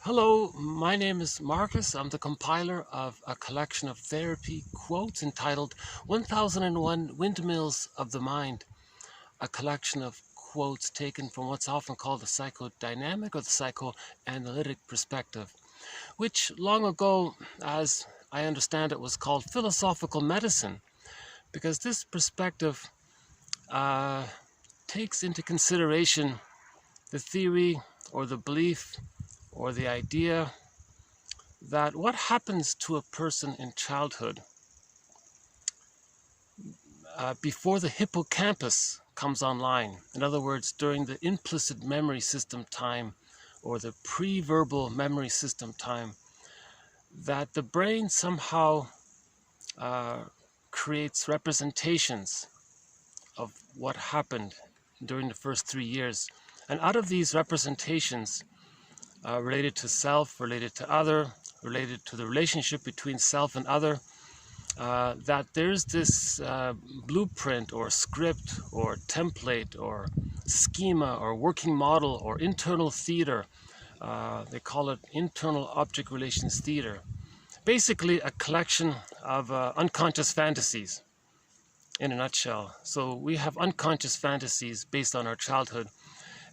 Hello, my name is Marcus. I'm the compiler of a collection of therapy quotes entitled 1001 Windmills of the Mind, a collection of quotes taken from what's often called the psychodynamic or the psychoanalytic perspective, which long ago, as I understand it, was called philosophical medicine, because this perspective takes into consideration the theory or the belief or the idea that what happens to a person in childhood before the hippocampus comes online, in other words, during the implicit memory system time or the pre-verbal memory system time, that the brain somehow creates representations of what happened during the first 3 years. And out of these representations, related to self, related to other, related to the relationship between self and other, that there's this blueprint or script or template or schema or working model or internal theater. They call it internal object relations theater. Basically a collection of unconscious fantasies in a nutshell. So we have unconscious fantasies based on our childhood.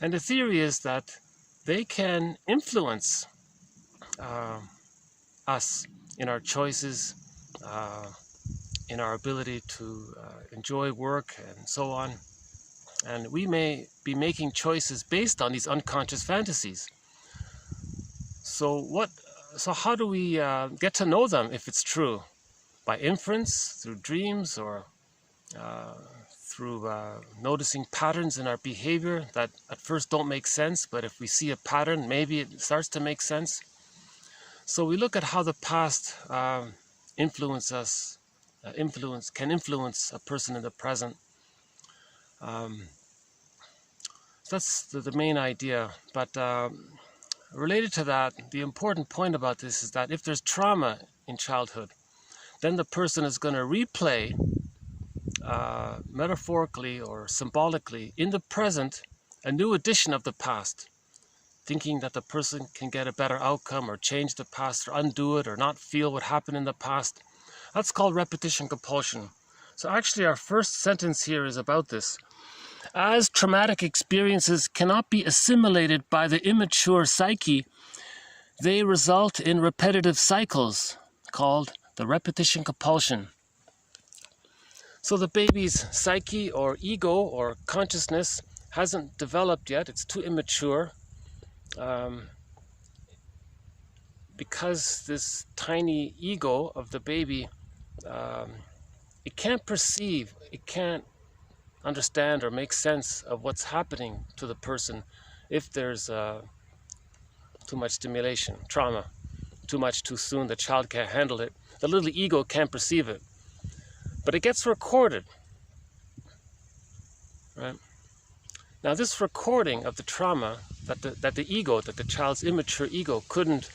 And the theory is that they can influence us in our choices, in our ability to enjoy work and so on. And we may be making choices based on these unconscious fantasies. So how do we get to know them if it's true? By inference, through dreams, or through noticing patterns in our behavior that at first don't make sense, but if we see a pattern, maybe it starts to make sense. So we look at how the past can influence a person in the present. So that's the main idea. But related to that, the important point about this is that if there's trauma in childhood, then the person is going to replay metaphorically or symbolically in the present a new edition of the past, thinking that the person can get a better outcome or change the past or undo it or not feel what happened in the past. That's called repetition compulsion. So actually our first sentence here is about this. As traumatic experiences cannot be assimilated by the immature psyche, they result in repetitive cycles called the repetition compulsion. So the baby's psyche or ego or consciousness hasn't developed yet. It's too immature. Because this tiny ego of the baby, it can't perceive, it can't understand or make sense of what's happening to the person if there's too much stimulation, trauma, too much too soon, the child can't handle it. The little ego can't perceive it. But it gets recorded, right? Now this recording of the trauma that the child's immature ego couldn't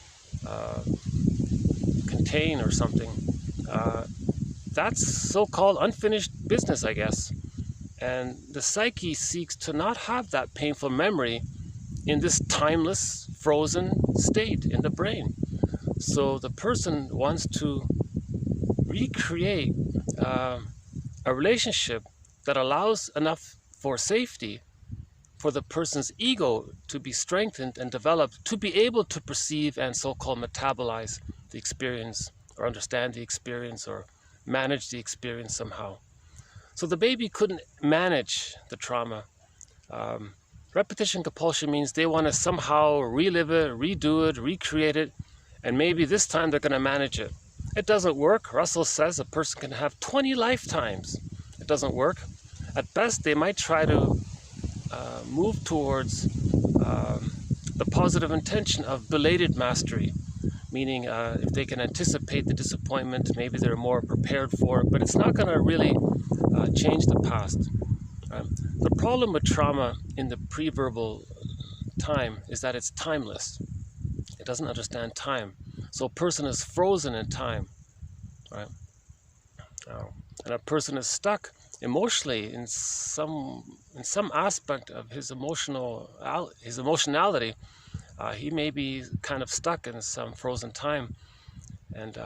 contain or something, that's so-called unfinished business, I guess. And the psyche seeks to not have that painful memory in this timeless, frozen state in the brain. So the person wants to recreate a relationship that allows enough for safety for the person's ego to be strengthened and developed to be able to perceive and so-called metabolize the experience or understand the experience or manage the experience somehow. So the baby couldn't manage the trauma. Repetition compulsion means they want to somehow relive it, redo it, recreate it, and maybe this time they're going to manage it. It doesn't work. Russell says a person can have 20 lifetimes. It doesn't work. At best, they might try to move towards the positive intention of belated mastery, meaning if they can anticipate the disappointment, maybe they're more prepared for it, but it's not going to really change the past. The problem with trauma in the pre-verbal time is that it's timeless. It doesn't understand time. So a person is frozen in time, right? And a person is stuck emotionally in some aspect of his emotionality he may be kind of stuck in some frozen time. And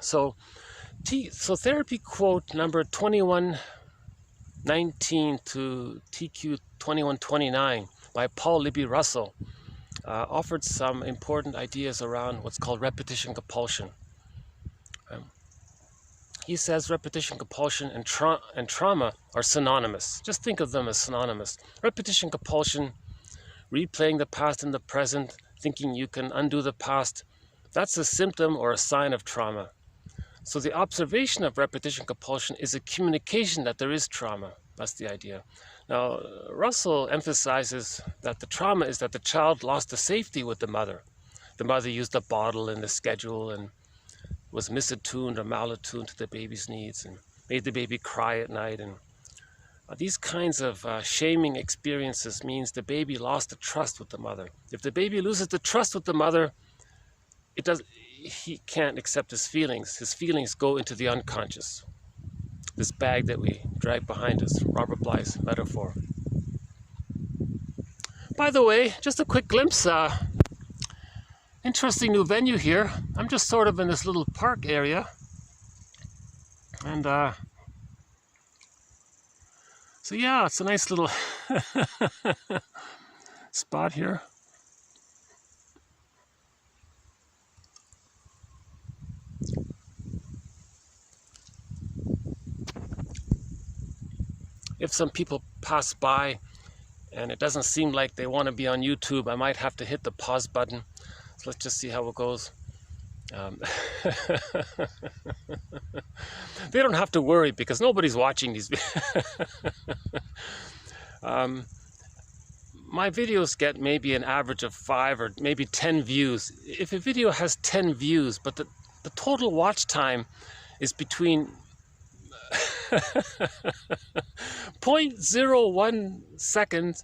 so therapy quote number 2119 to TQ 2129 by Paul Libby Russell offered some important ideas around what's called repetition compulsion. He says repetition compulsion and trauma are synonymous. Just think of them as synonymous. Repetition compulsion, replaying the past in the present, thinking you can undo the past, that's a symptom or a sign of trauma. So the observation of repetition compulsion is a communication that there is trauma. That's the idea. Now, Russell emphasizes that the trauma is that the child lost the safety with the mother. The mother used a bottle in the schedule and was misattuned or malattuned to the baby's needs and made the baby cry at night. And these kinds of shaming experiences means the baby lost the trust with the mother. If the baby loses the trust with the mother, he can't accept his feelings. His feelings go into the unconscious. This bag that we drag behind us, Robert Bly's metaphor. By the way, just a quick glimpse, interesting new venue here. I'm just sort of in this little park area. And so yeah, it's a nice little spot here. If some people pass by and it doesn't seem like they want to be on YouTube, I might have to hit the pause button. So let's just see how it goes. They don't have to worry because nobody's watching these. My videos get maybe an average of 5 or maybe 10 views. If a video has 10 views, but the total watch time is between 0.01 seconds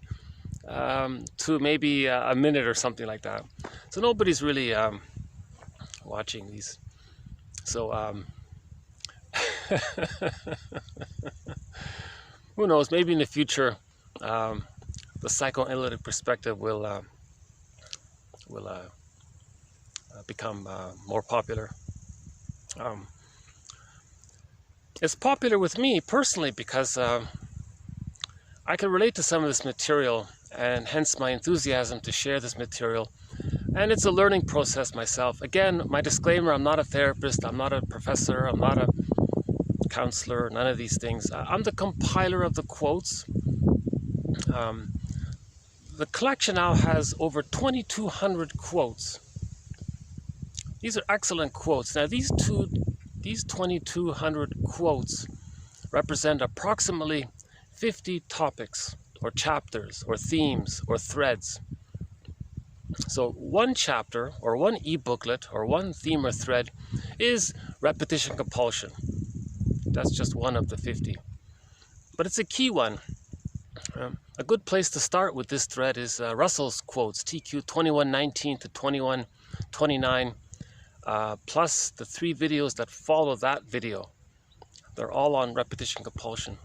to maybe a minute or something like that. So nobody's really watching these. So who knows? Maybe in the future, the psychoanalytic perspective will become more popular. It's popular with me personally because I can relate to some of this material, and hence my enthusiasm to share this material. And it's a learning process myself. Again, my disclaimer, I'm not a therapist, I'm not a professor, I'm not a counselor, none of these things. I'm the compiler of the quotes. The collection now has over 2,200 quotes. These are excellent quotes. Now these 2,200 quotes represent approximately 50 topics or chapters or themes or threads. So one chapter or one e-booklet or one theme or thread is repetition compulsion. That's just one of the 50. But it's a key one. A good place to start with this thread is Russell's quotes, TQ 2119 to 2129. Plus the 3 videos that follow that video. They're all on repetition compulsion.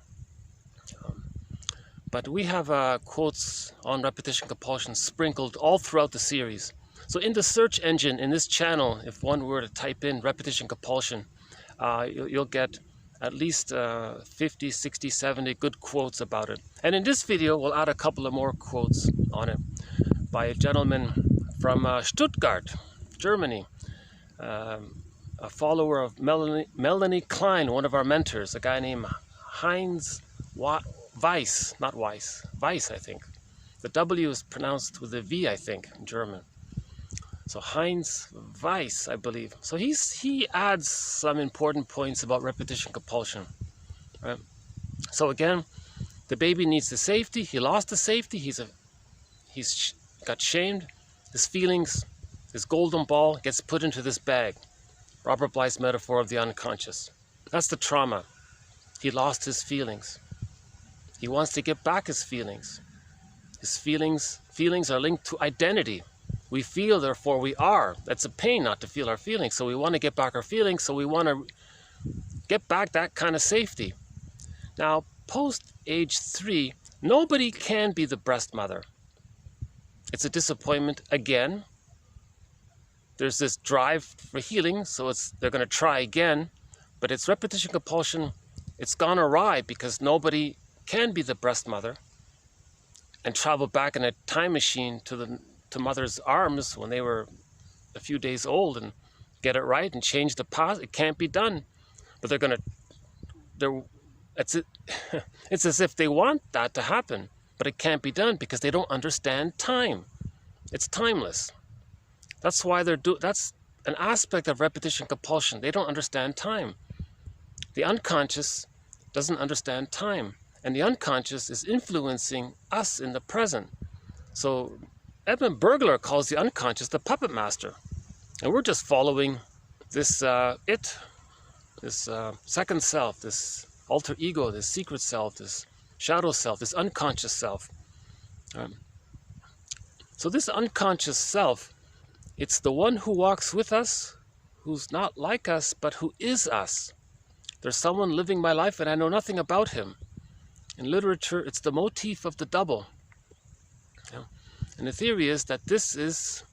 But we have quotes on repetition compulsion sprinkled all throughout the series. So in the search engine in this channel, if one were to type in repetition compulsion, you'll get at least 50, 60, 70 good quotes about it. And in this video, we'll add a couple of more quotes on it by a gentleman from Stuttgart, Germany. A follower of Melanie Klein, one of our mentors, a guy named Heinz Weiss, not Weiss, Weiss, I think. The W is pronounced with a V, I think, in German. So Heinz Weiss, I believe. So he adds some important points about repetition compulsion. Right? So again, the baby needs the safety. He lost the safety. He's got shamed. His feelings, his golden ball gets put into this bag. Robert Bly's metaphor of the unconscious. That's the trauma. He lost his feelings. He wants to get back his feelings. His feelings are linked to identity. We feel, therefore we are. That's a pain not to feel our feelings. So we want to get back our feelings. So we want to get back that kind of safety. Now, post age 3, nobody can be the breast mother. it's a disappointment again. There's this drive for healing, so they're going to try again, but it's repetition compulsion. It's gone awry because nobody can be the breast mother and travel back in a time machine to mother's arms when they were a few days old and get it right and change the past. It can't be done, but it's as if they want that to happen, but it can't be done because they don't understand time. It's timeless. That's why that's an aspect of repetition compulsion. They don't understand time. The unconscious doesn't understand time, and the unconscious is influencing us in the present. So Edmund Burglar calls the unconscious the puppet master, and we're just following this second self, this alter ego, this secret self, this shadow self, this unconscious self. So this unconscious self, it's the one who walks with us, who's not like us, but who is us. There's someone living my life and I know nothing about him. In literature, it's the motif of the double. And the theory is that this is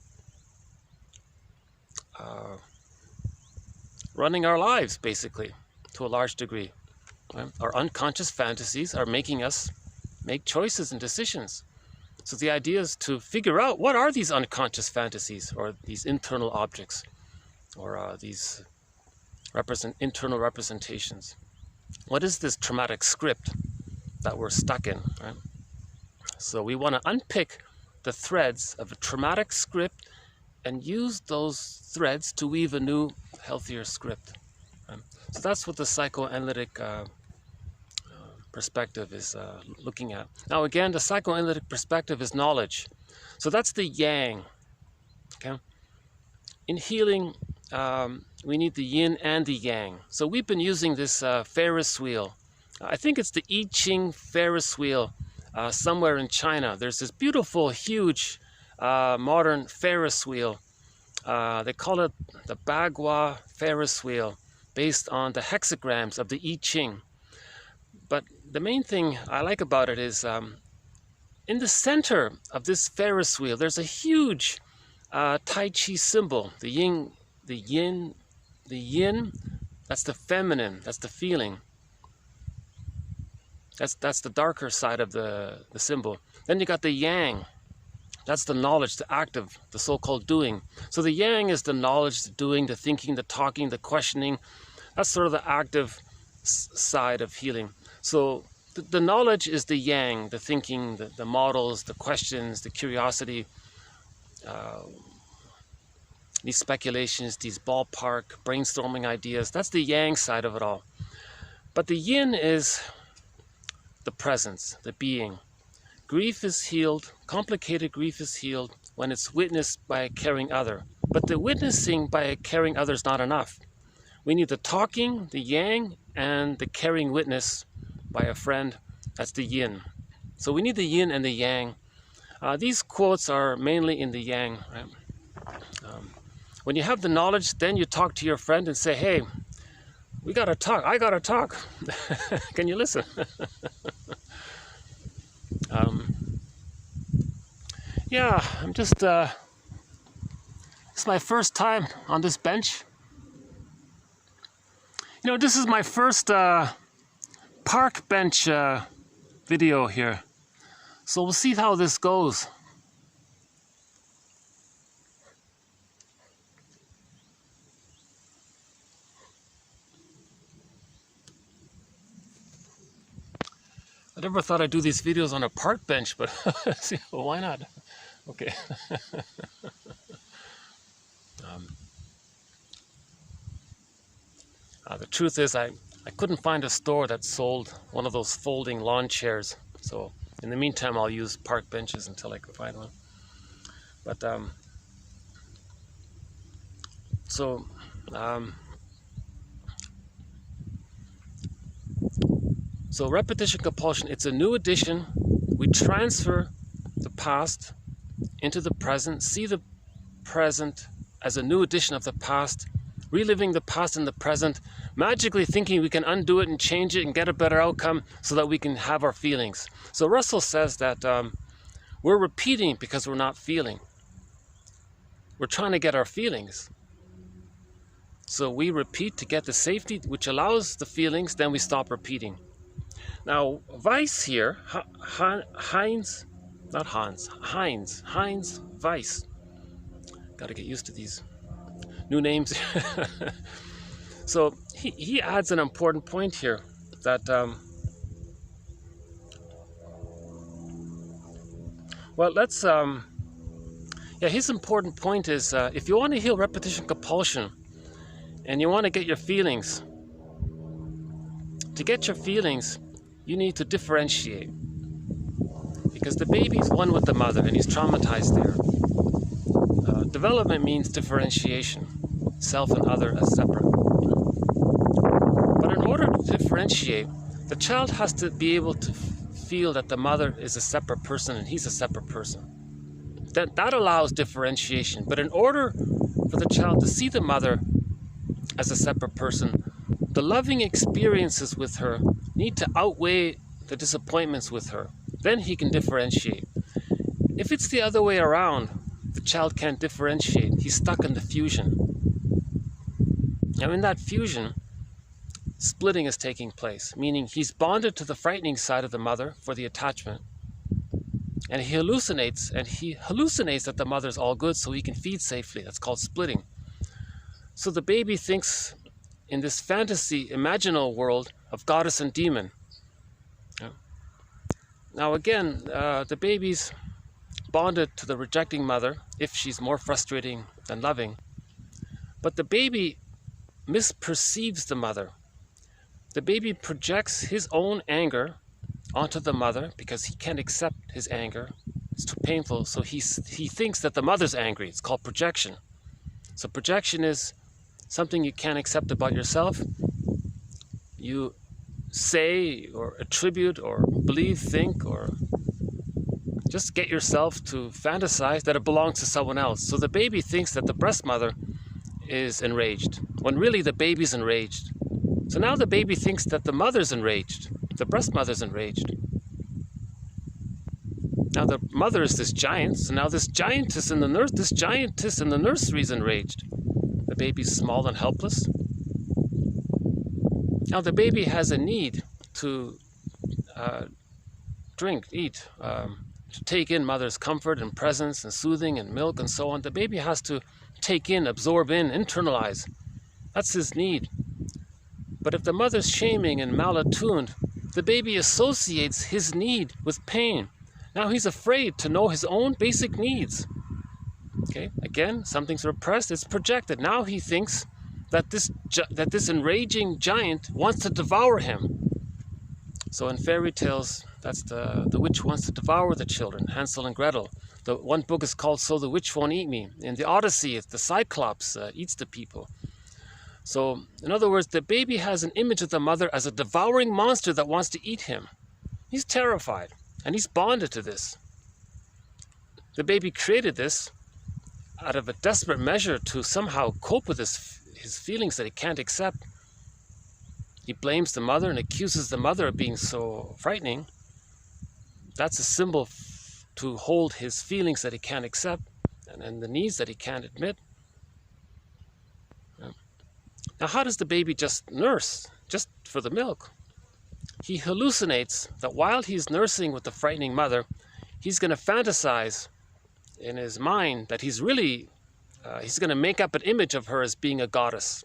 running our lives, basically, to a large degree. Our unconscious fantasies are making us make choices and decisions. So the idea is to figure out what are these unconscious fantasies, or these internal objects, or these internal representations. What is this traumatic script that we're stuck in, right? So we want to unpick the threads of a traumatic script and use those threads to weave a new, healthier script. So that's what the psychoanalytic perspective is looking at. Now again, the psychoanalytic perspective is knowledge. So that's the yang. Okay. In healing, we need the yin and the yang. So we've been using this Ferris wheel. I think it's the I Ching Ferris wheel somewhere in China. There's this beautiful, huge, modern Ferris wheel. They call it the Bagua Ferris wheel, based on the hexagrams of the I Ching. But the main thing I like about it is in the center of this Ferris wheel, there's a huge Tai Chi symbol. The yin, the yin, that's the feminine, that's the feeling. That's the darker side of the symbol. Then you got the yang. That's the knowledge, the active, the so-called doing. So the yang is the knowledge, the doing, the thinking, the talking, the questioning. That's sort of the active side of healing. So the knowledge is the yang, the thinking, the models, the questions, the curiosity, these speculations, these ballpark, brainstorming ideas. That's the yang side of it all. But the yin is the presence, the being. Grief is healed, complicated grief is healed when it's witnessed by a caring other. But the witnessing by a caring other is not enough. We need the talking, the yang, and the caring witness by a friend. That's the yin. So we need the yin and the yang. These quotes are mainly in the yang. Right? When you have the knowledge, then you talk to your friend and say, hey, we gotta talk, I gotta talk. Can you listen? Yeah, I'm just, it's my first time on this bench. You know, this is my first park bench video here. So we'll see how this goes. I never thought I'd do these videos on a park bench, but why not? Okay. The truth is I couldn't find a store that sold one of those folding lawn chairs. So in the meantime, I'll use park benches until I can find one. But so repetition compulsion, it's a new addition. We transfer the past into the present, see the present as a new addition of the past, reliving the past in the present, magically thinking we can undo it and change it and get a better outcome so that we can have our feelings. So Russell says that We're repeating because we're not feeling. We're trying to get our feelings. So we repeat to get the safety, which allows the feelings, then we stop repeating. Now, Weiss here, Heinz Weiss. Got to get used to these new names. So he adds an important point here that, his important point is if you want to heal repetition compulsion and you want to get your feelings, to get your feelings, you need to differentiate. Because the baby's one with the mother and he's traumatized there. Development means differentiation, self and other as separate. But in order to differentiate, the child has to be able to feel that the mother is a separate person and he's a separate person. That allows differentiation. But in order for the child to see the mother as a separate person, the loving experiences with her need to outweigh the disappointments with her. Then he can differentiate. If it's the other way around, the child can't differentiate. He's stuck in the fusion. Now in that fusion, splitting is taking place, meaning he's bonded to the frightening side of the mother for the attachment. And he hallucinates that the mother's all good so he can feed safely. That's called splitting. So the baby thinks in this fantasy, imaginal world of goddess and demon. Now again, the baby's bonded to the rejecting mother if she's more frustrating than loving. But the baby misperceives the mother. The baby projects his own anger onto the mother because he can't accept his anger. It's too painful, so he thinks that the mother's angry. It's called projection. So projection is something you can't accept about yourself. You say or attribute or believe, think, or just get yourself to fantasize that it belongs to someone else. So the baby thinks that the breast mother is enraged, when really the baby's enraged. So now the baby thinks that the mother's enraged, the breast mother's enraged. Now the mother is this giant, so now this giantess in the nursery is enraged. The baby's small and helpless. Now the baby has a need to drink, eat, to take in mother's comfort and presence and soothing and milk and so on. The baby has to take in, absorb in, internalize. That's his need. But if the mother's shaming and malattuned, the baby associates his need with pain. Now he's afraid to know his own basic needs. Okay, again, something's repressed, it's projected. Now he thinks that this enraging giant wants to devour him. So in fairy tales, that's the witch wants to devour the children, Hansel and Gretel. The one book is called So the Witch Won't Eat Me. In the Odyssey, it's the Cyclops eats the people. So, in other words, the baby has an image of the mother as a devouring monster that wants to eat him. He's terrified, and he's bonded to this. The baby created this out of a desperate measure to somehow cope with his feelings that he can't accept. He blames the mother and accuses the mother of being so frightening. That's a symbol to hold his feelings that he can't accept and the needs that he can't admit. Now, how does the baby just nurse, just for the milk? He hallucinates that while he's nursing with the frightening mother, he's going to fantasize in his mind that he's going to make up an image of her as being a goddess,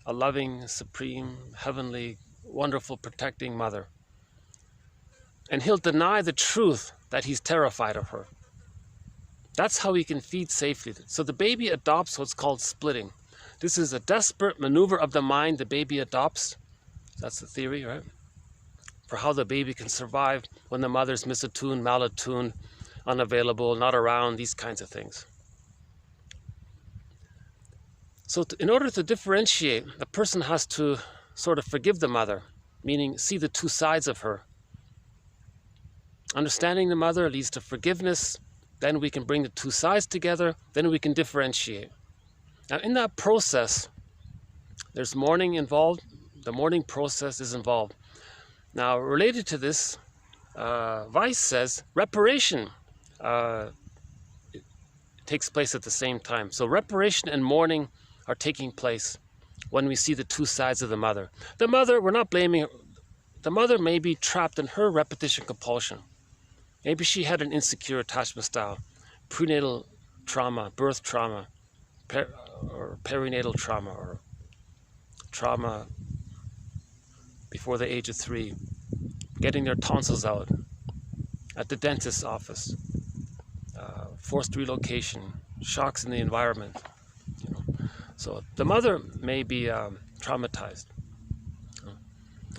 a loving, supreme, heavenly, wonderful, protecting mother. And he'll deny the truth that he's terrified of her. That's how he can feed safely. So the baby adopts what's called splitting. This is a desperate maneuver of the mind the baby adopts. That's the theory, right? For how the baby can survive when the mother's misattuned, malattuned, unavailable, not around, these kinds of things. So in order to differentiate, the person has to sort of forgive the mother, meaning see the two sides of her. Understanding the mother leads to forgiveness. Then we can bring the two sides together. Then we can differentiate. Now, in that process, there's mourning involved. The mourning process is involved. Now, related to this, Weiss says reparation it takes place at the same time. So reparation and mourning are taking place when we see the two sides of the mother. The mother, we're not blaming her. The mother may be trapped in her repetition compulsion. Maybe she had an insecure attachment style, prenatal trauma, birth trauma, or perinatal trauma, or trauma before the age of 3, getting their tonsils out at the dentist's office, forced relocation, shocks in the environment. So the mother may be traumatized.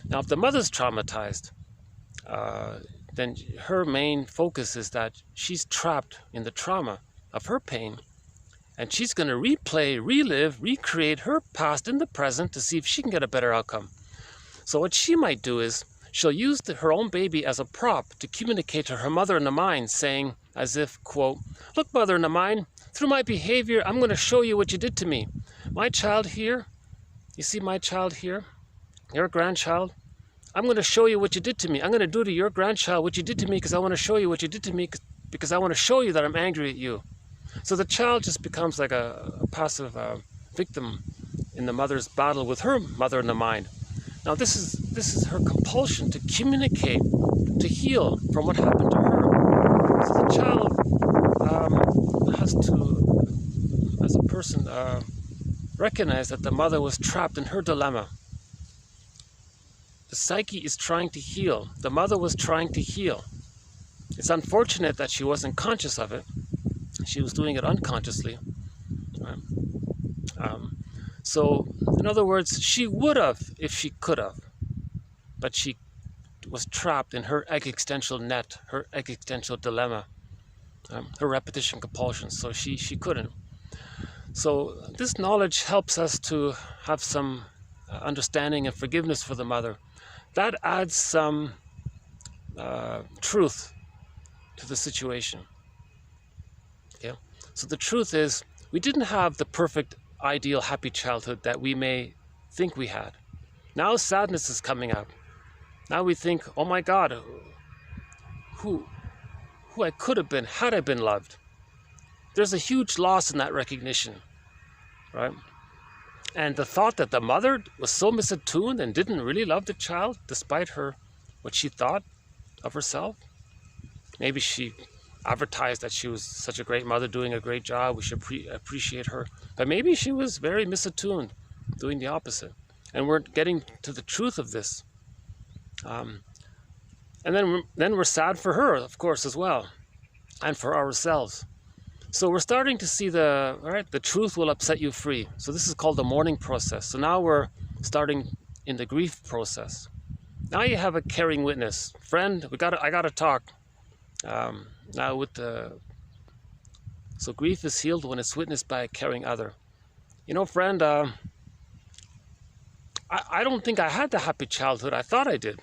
Now, if the mother's traumatized, then her main focus is that she's trapped in the trauma of her pain, and she's going to replay, relive, recreate her past in the present to see if she can get a better outcome. So what she might do is she'll use her own baby as a prop to communicate to her mother in the mind, saying as if, quote, "Look, mother in the mind, through my behavior, I'm going to show you what you did to me. My child here, you see my child here, your grandchild, I'm going to show you what you did to me. I'm going to do to your grandchild what you did to me because I want to show you what you did to me because I want to show you that I'm angry at you." So the child just becomes like a passive victim in the mother's battle with her mother in the mind. Now this is her compulsion to communicate, to heal from what happened to her. So the child has to, as a person, recognize that the mother was trapped in her dilemma. The psyche is trying to heal. The mother was trying to heal. It's unfortunate that she wasn't conscious of it. She was doing it unconsciously. Right? So, in other words, she would have if she could have, but she was trapped in her existential net, her existential dilemma, her repetition compulsion, so she couldn't. So this knowledge helps us to have some understanding and forgiveness for the mother. That adds some truth to the situation. Okay? So the truth is, we didn't have the perfect, ideal, happy childhood that we may think we had. Now sadness is coming up. Now we think, oh my God, who I could have been had I been loved. There's a huge loss in that recognition, right? And the thought that the mother was so misattuned and didn't really love the child, despite what she thought of herself. Maybe she advertised that she was such a great mother, doing a great job, we should appreciate her. But maybe she was very misattuned, doing the opposite. And we're getting to the truth of this. And then we're sad for her, of course, as well, and for ourselves. So we're starting to see the truth will upset you free. So this is called the mourning process. So now we're starting in the grief process. Now you have a caring witness. Friend, I gotta talk. Now so grief is healed when it's witnessed by a caring other. You know, friend, I don't think I had the happy childhood I thought I did.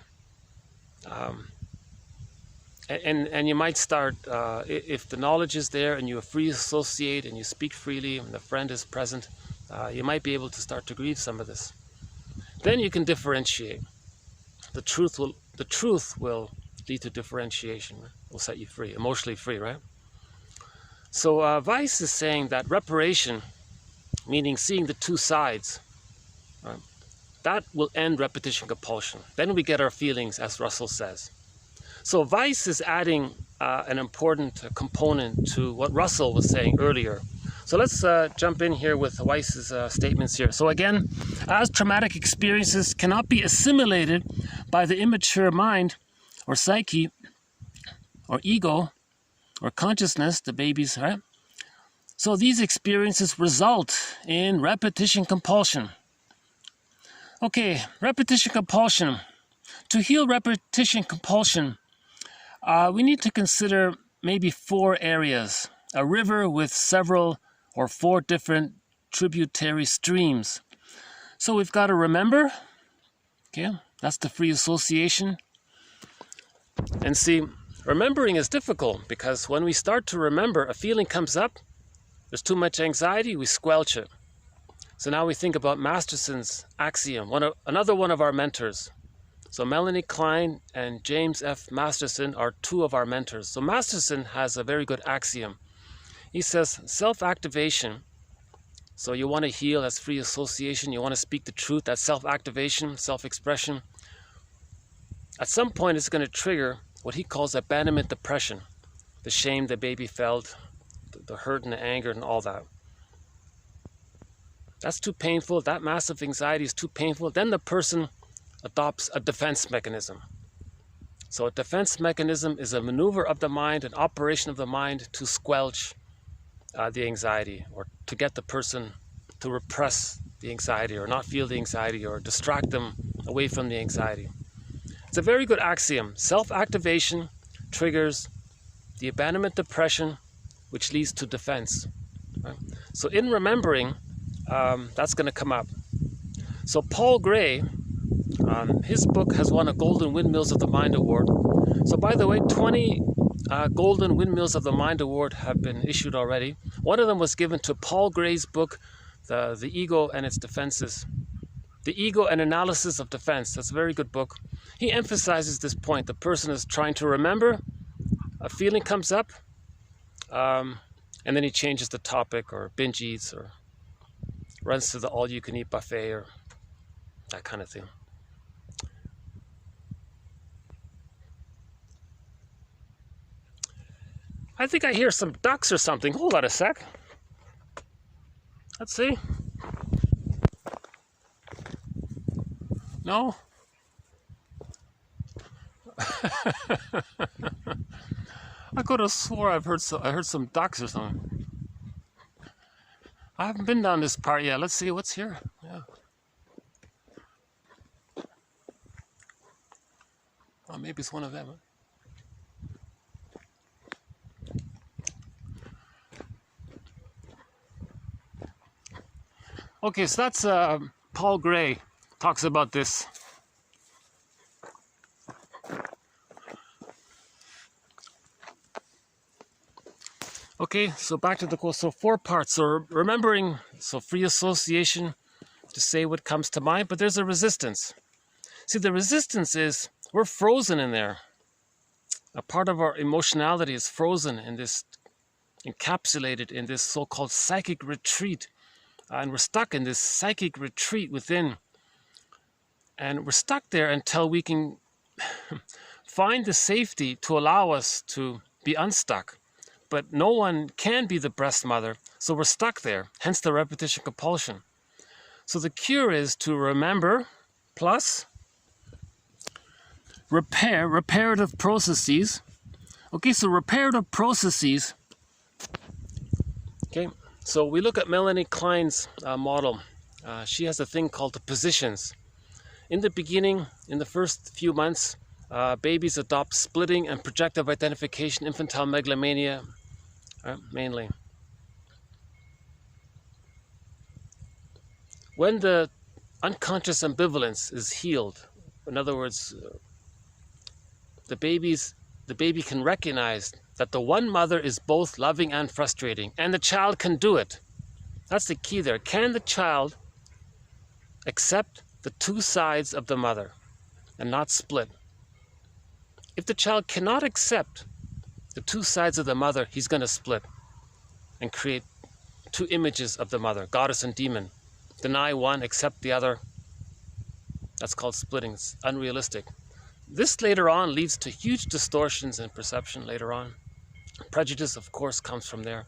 And you might start, if the knowledge is there and you free associate and you speak freely and the friend is present, you might be able to start to grieve some of this. Then you can differentiate. The truth will lead to differentiation. Right? Will set you free, emotionally free, right? So Weiss is saying that reparation, meaning seeing the two sides, right? That will end repetition compulsion. Then we get our feelings, as Russell says. So Weiss is adding an important component to what Russell was saying earlier. So let's jump in here with Weiss's statements here. So again, as traumatic experiences cannot be assimilated by the immature mind or psyche or ego or consciousness, the babies, right? So these experiences result in repetition compulsion. Okay, repetition compulsion. To heal repetition compulsion, we need to consider maybe 4 areas. A river with several or 4 different tributary streams. So we've got to remember, okay, that's the free association. And see, remembering is difficult because when we start to remember, a feeling comes up, there's too much anxiety, we squelch it. So now we think about Masterson's axiom, another one of our mentors. So Melanie Klein and James F. Masterson are two of our mentors. So Masterson has a very good axiom. He says self-activation, so you want to heal, that's free association, you want to speak the truth, that's self-activation, self-expression. At some point it's going to trigger what he calls abandonment depression, the shame the baby felt, the hurt and the anger and all that. That's too painful, that massive anxiety is too painful. Then the person adopts a defense mechanism. So a defense mechanism is a maneuver of the mind, an operation of the mind to squelch the anxiety, or to get the person to repress the anxiety or not feel the anxiety or distract them away from the anxiety. It's a very good axiom. Self-activation triggers the abandonment depression, which leads to defense. Right? So in remembering, that's going to come up. So Paul Gray, his book has won a Golden Windmills of the Mind Award. So by the way, 20 Golden Windmills of the Mind Award have been issued already. One of them was given to Paul Gray's book, The Ego and Its Defenses. The Ego and Analysis of Defense. That's a very good book. He emphasizes this point. The person is trying to remember, a feeling comes up, and then he changes the topic or binge eats or runs to the all-you-can-eat buffet or that kind of thing. I think I hear some ducks or something. Hold on a sec. Let's see. No? I could have swore I heard some ducks or something. I haven't been down this part yet. Let's see what's here. Yeah. Oh, maybe it's one of them. Huh? Okay, so that's Paul Gray talks about this. Okay, so back to the quote. So 4 parts. So remembering, so free association, to say what comes to mind, but there's a resistance. See, the resistance is we're frozen in there. A part of our emotionality is frozen in this, encapsulated in this so-called psychic retreat. And we're stuck in this psychic retreat within. And we're stuck there until we can find the safety to allow us to be unstuck. But no one can be the breast mother, so we're stuck there, hence the repetition compulsion. So the cure is to remember, plus reparative processes. Okay, so reparative processes. Okay, so we look at Melanie Klein's model. She has a thing called the positions. In the beginning, in the first few months, babies adopt splitting and projective identification, infantile megalomania, mainly. When the unconscious ambivalence is healed, in other words, the baby can recognize that the one mother is both loving and frustrating, and the child can do it. That's the key there. Can the child accept the two sides of the mother and not split? If the child cannot accept the two sides of the mother, he's going to split and create two images of the mother, goddess and demon. Deny one, accept the other. That's called splitting. It's unrealistic. This later on leads to huge distortions in perception later on. Prejudice, of course, comes from there.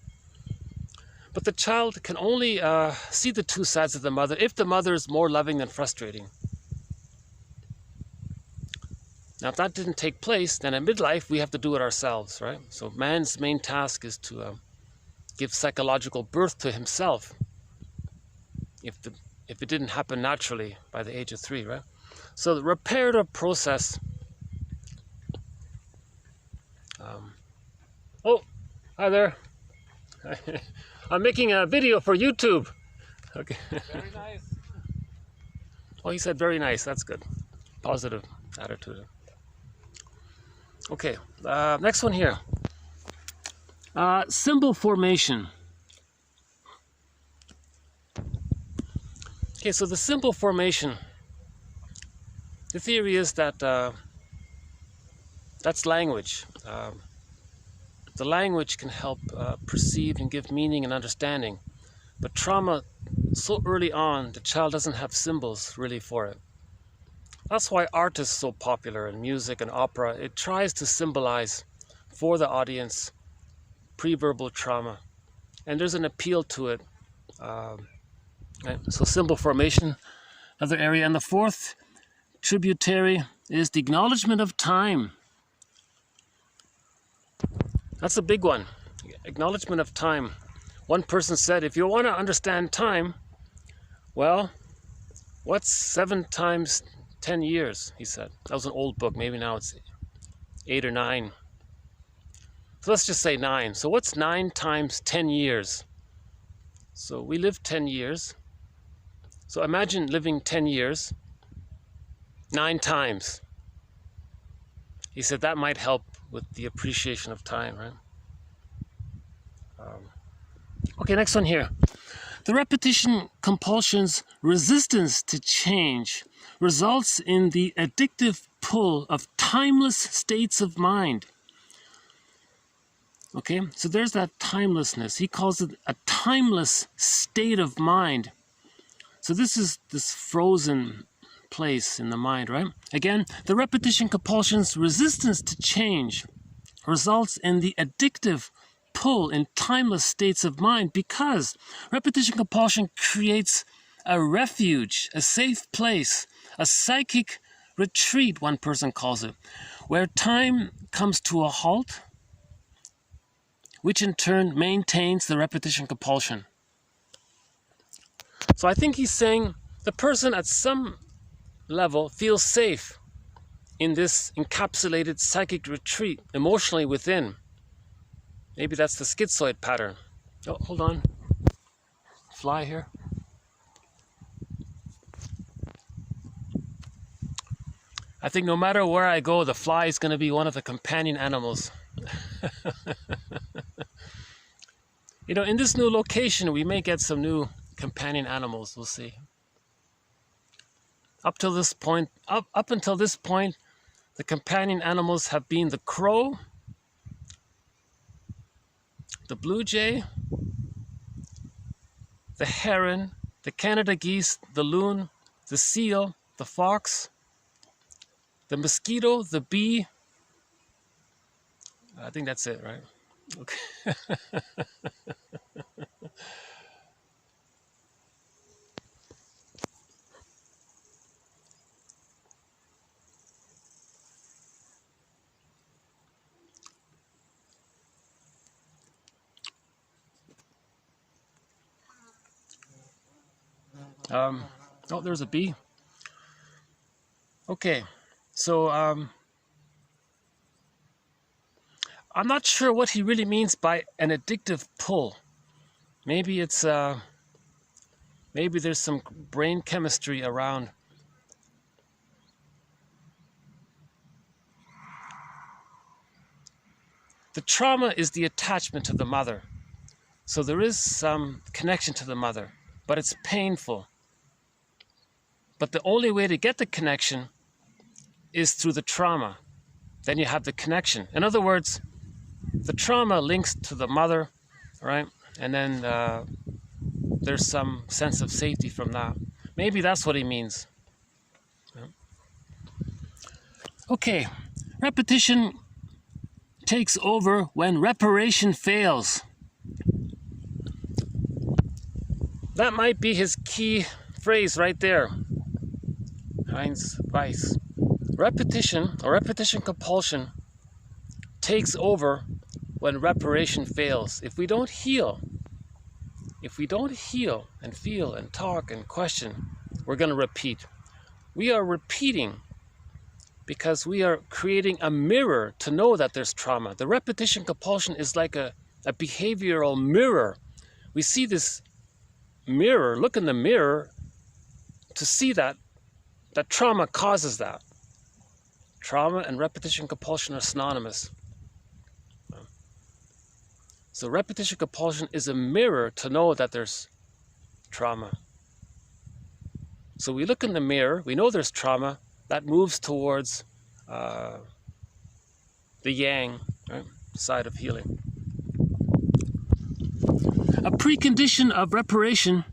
But the child can only see the two sides of the mother if the mother is more loving than frustrating. Now, if that didn't take place, then at midlife, we have to do it ourselves, right? So man's main task is to give psychological birth to himself. If it didn't happen naturally by the age of 3, right? So the reparative process. Oh, hi there. I'm making a video for YouTube. Okay. Very nice. Oh, he said very nice. That's good. Positive attitude. Okay, next one here. Symbol formation. Okay, so the symbol formation The theory is that that's language. The language can help perceive and give meaning and understanding. But trauma, so early on, the child doesn't have symbols really for it. That's why art is so popular in music and opera. It tries to symbolize for the audience pre-verbal trauma. And there's an appeal to it. Right? So symbol formation, another area. And the fourth tributary is the acknowledgement of time. That's a big one. Acknowledgement of time. One person said, if you want to understand time, well, what's 7 times 10 years, he said. That was an old book. Maybe now it's 8 or 9. So let's just say 9. So what's 9 times 10 years? So we live 10 years. So imagine living 10 years, 9 times. He said that might help with the appreciation of time, right? Okay, next one here. The repetition compulsion's resistance to change results in the addictive pull of timeless states of mind. Okay, so there's that timelessness. He calls it a timeless state of mind. So this is this frozen place in the mind, right? Again, the repetition compulsion's resistance to change results in the addictive pull in timeless states of mind because repetition compulsion creates a refuge, a safe place, a psychic retreat, one person calls it, where time comes to a halt, which in turn maintains the repetition compulsion. So I think he's saying the person at some level feels safe in this encapsulated psychic retreat emotionally within. Maybe that's the schizoid pattern. Oh, hold on. Fly here. I think no matter where I go, the fly is going to be one of the companion animals. You know, in this new location, we may get some new companion animals. We'll see. Up until this point, the companion animals have been the crow, the blue jay, the heron, the Canada geese, the loon, the seal, the fox, the mosquito, the bee. I think that's it, right? Okay. Oh, there's a bee. Okay, so I'm not sure what he really means by an addictive pull. Maybe it's maybe there's some brain chemistry around. The trauma is the attachment to the mother. So there is some connection to the mother, but it's painful. But the only way to get the connection is through the trauma. Then you have the connection. In other words, the trauma links to the mother, right? And then there's some sense of safety from that. Maybe that's what he means. Okay, repetition takes over when reparation fails. That might be his key phrase right there. Heinz Weiss. Repetition or repetition compulsion takes over when reparation fails. If we don't heal and feel and talk and question, we're going to repeat. We are repeating because we are creating a mirror to know that there's trauma. The repetition compulsion is like a behavioral mirror. We see this mirror, look in the mirror to see that trauma causes that. Trauma and repetition compulsion are synonymous. So repetition compulsion is a mirror to know that there's trauma. So we look in the mirror, we know there's trauma, that moves towards the yang, right, side of healing. A precondition of reparation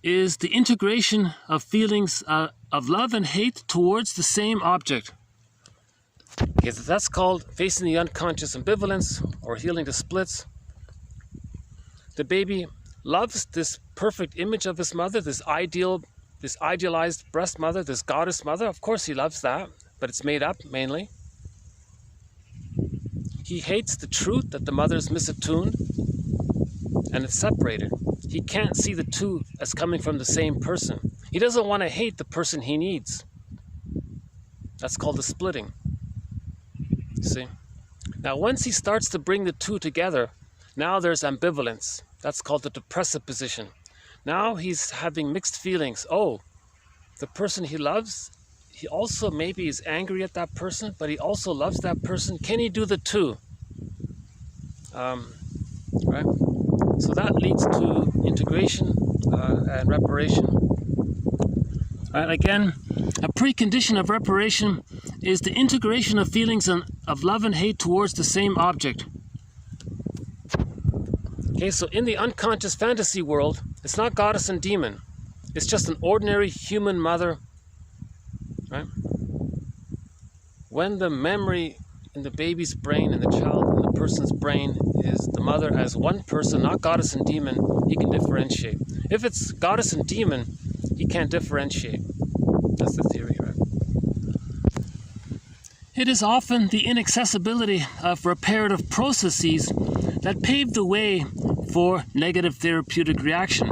is the integration of feelings of love and hate towards the same object. Okay, so that's called facing the unconscious ambivalence or healing the splits. The baby loves this perfect image of his mother, this idealized breast mother, this goddess mother. Of course he loves that, but it's made up mainly. He hates the truth that the mother is misattuned and it's separated. He can't see the two as coming from the same person. He doesn't want to hate the person he needs. That's called the splitting. You see? Now, once he starts to bring the two together, now there's ambivalence. That's called the depressive position. Now he's having mixed feelings. Oh, the person he loves, he also maybe is angry at that person, but he also loves that person. Can he do the two? Right? So that leads to integration and reparation. Right, again, a precondition of reparation is the integration of feelings of love and hate towards the same object. Okay, so in the unconscious fantasy world, it's not goddess and demon. It's just an ordinary human mother, right? When the memory in the baby's brain and the child in the person's brain is the mother as one person, not goddess and demon, he can differentiate. If it's goddess and demon, he can't differentiate. That's the theory, right? It is often the inaccessibility of reparative processes that pave the way for negative therapeutic reaction.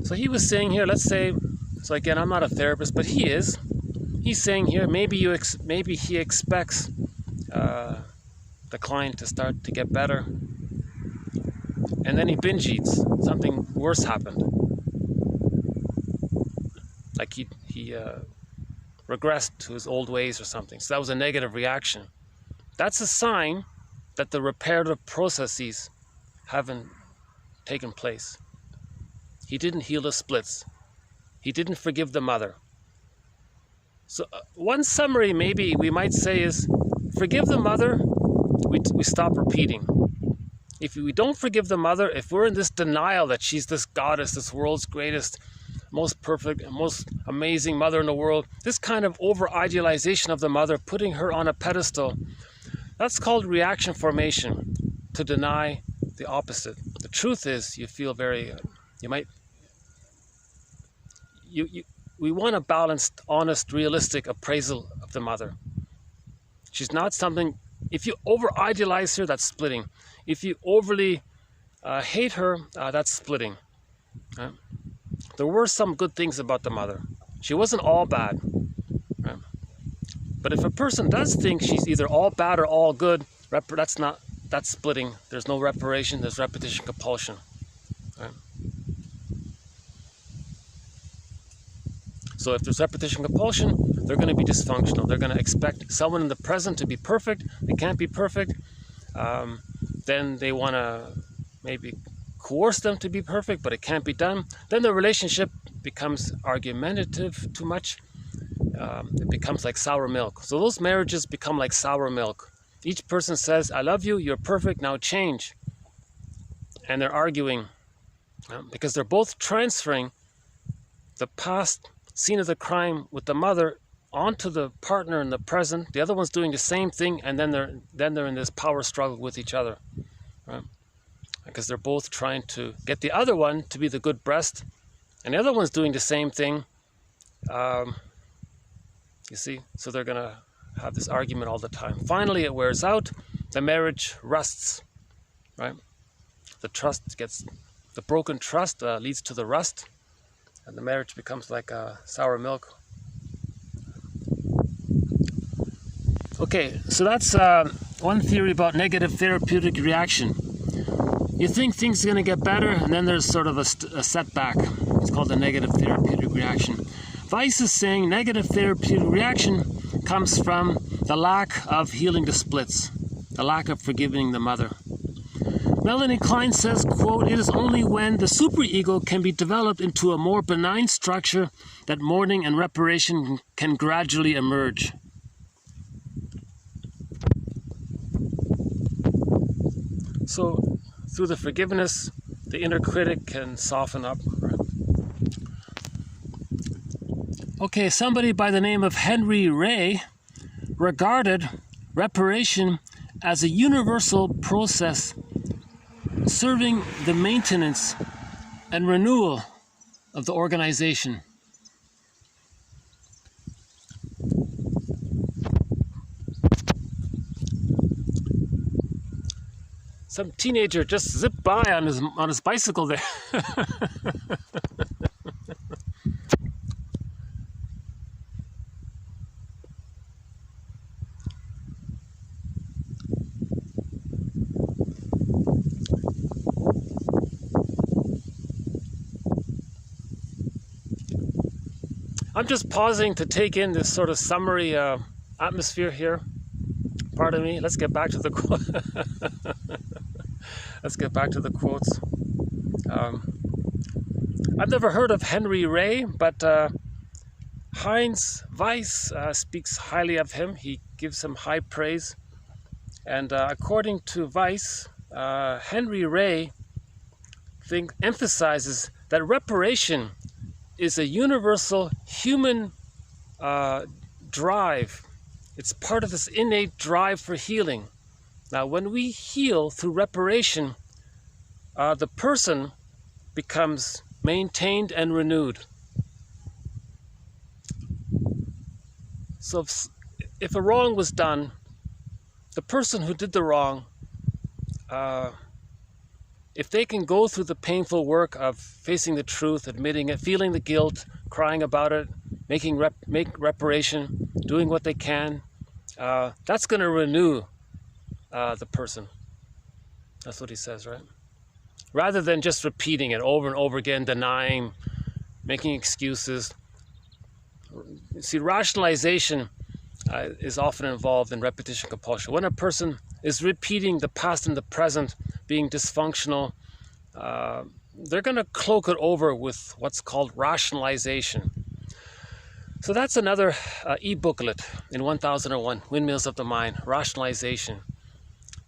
So he was saying here, let's say, so again, I'm not a therapist, but he is. He's saying here, maybe he expects the client to start to get better, and then he binge eats. Something worse happened. Like he regressed to his old ways or something. So that was a negative reaction. That's a sign that the reparative processes haven't taken place. He didn't heal the splits. He didn't forgive the mother. So one summary maybe we might say is, forgive the mother, we stop repeating. If we don't forgive the mother, if we're in this denial that she's this goddess, this world's greatest, most perfect, most amazing mother in the world, this kind of over-idealization of the mother, putting her on a pedestal, that's called reaction formation, to deny the opposite. The truth is, you feel very, we want a balanced, honest, realistic appraisal of the mother. She's not something, if you over-idealize her, that's splitting. If you overly hate her, that's splitting. Right? There were some good things about the mother. She wasn't all bad. Right? But if a person does think she's either all bad or all good, that's splitting. There's no reparation, there's repetition compulsion. Right? So if there's repetition compulsion, they're going to be dysfunctional. They're going to expect someone in the present to be perfect. They can't be perfect. Then they want to maybe coerce them to be perfect, but it can't be done. Then the relationship becomes argumentative too much. It becomes like sour milk. So those marriages become like sour milk. Each person says, I love you, you're perfect, now change. And they're arguing because they're both transferring the past scene of the crime with the mother onto the partner in the present. The other one's doing the same thing, and then they're in this power struggle with each other, right? Because they're both trying to get the other one to be the good breast, and the other one's doing the same thing. You see, so they're gonna have this argument all the time. Finally, it wears out. The marriage rusts, right? The broken trust leads to the rust, and the marriage becomes like sour milk. Okay, so that's one theory about negative therapeutic reaction. You think things are going to get better, and then there's sort of a setback. It's called the negative therapeutic reaction. Weiss is saying negative therapeutic reaction comes from the lack of healing the splits, the lack of forgiving the mother. Melanie Klein says, quote, "It is only when the superego can be developed into a more benign structure that mourning and reparation can gradually emerge." So, through the forgiveness, the inner critic can soften up. Okay, somebody by the name of Henry Ray regarded reparation as a universal process serving the maintenance and renewal of the organization. Some teenager just zipped by on his bicycle there. I'm just pausing to take in this sort of summary atmosphere here. Pardon me. Let's get back to the let's get back to the quotes. I've never heard of Henry Ray, but Heinz Weiss speaks highly of him. He gives him high praise. And according to Weiss, Henry Ray emphasizes that reparation is a universal human drive. It's part of this innate drive for healing. Now, when we heal through reparation, the person becomes maintained and renewed. So if a wrong was done, the person who did the wrong, if they can go through the painful work of facing the truth, admitting it, feeling the guilt, crying about it, make reparation, doing what they can, that's going to renew the person. That's what he says, right? Rather than just repeating it over and over again, denying, making excuses. See, rationalization is often involved in repetition compulsion. When a person is repeating the past and the present, being dysfunctional, they're going to cloak it over with what's called rationalization. So that's another e-booklet in 1001, Windmills of the Mind, rationalization.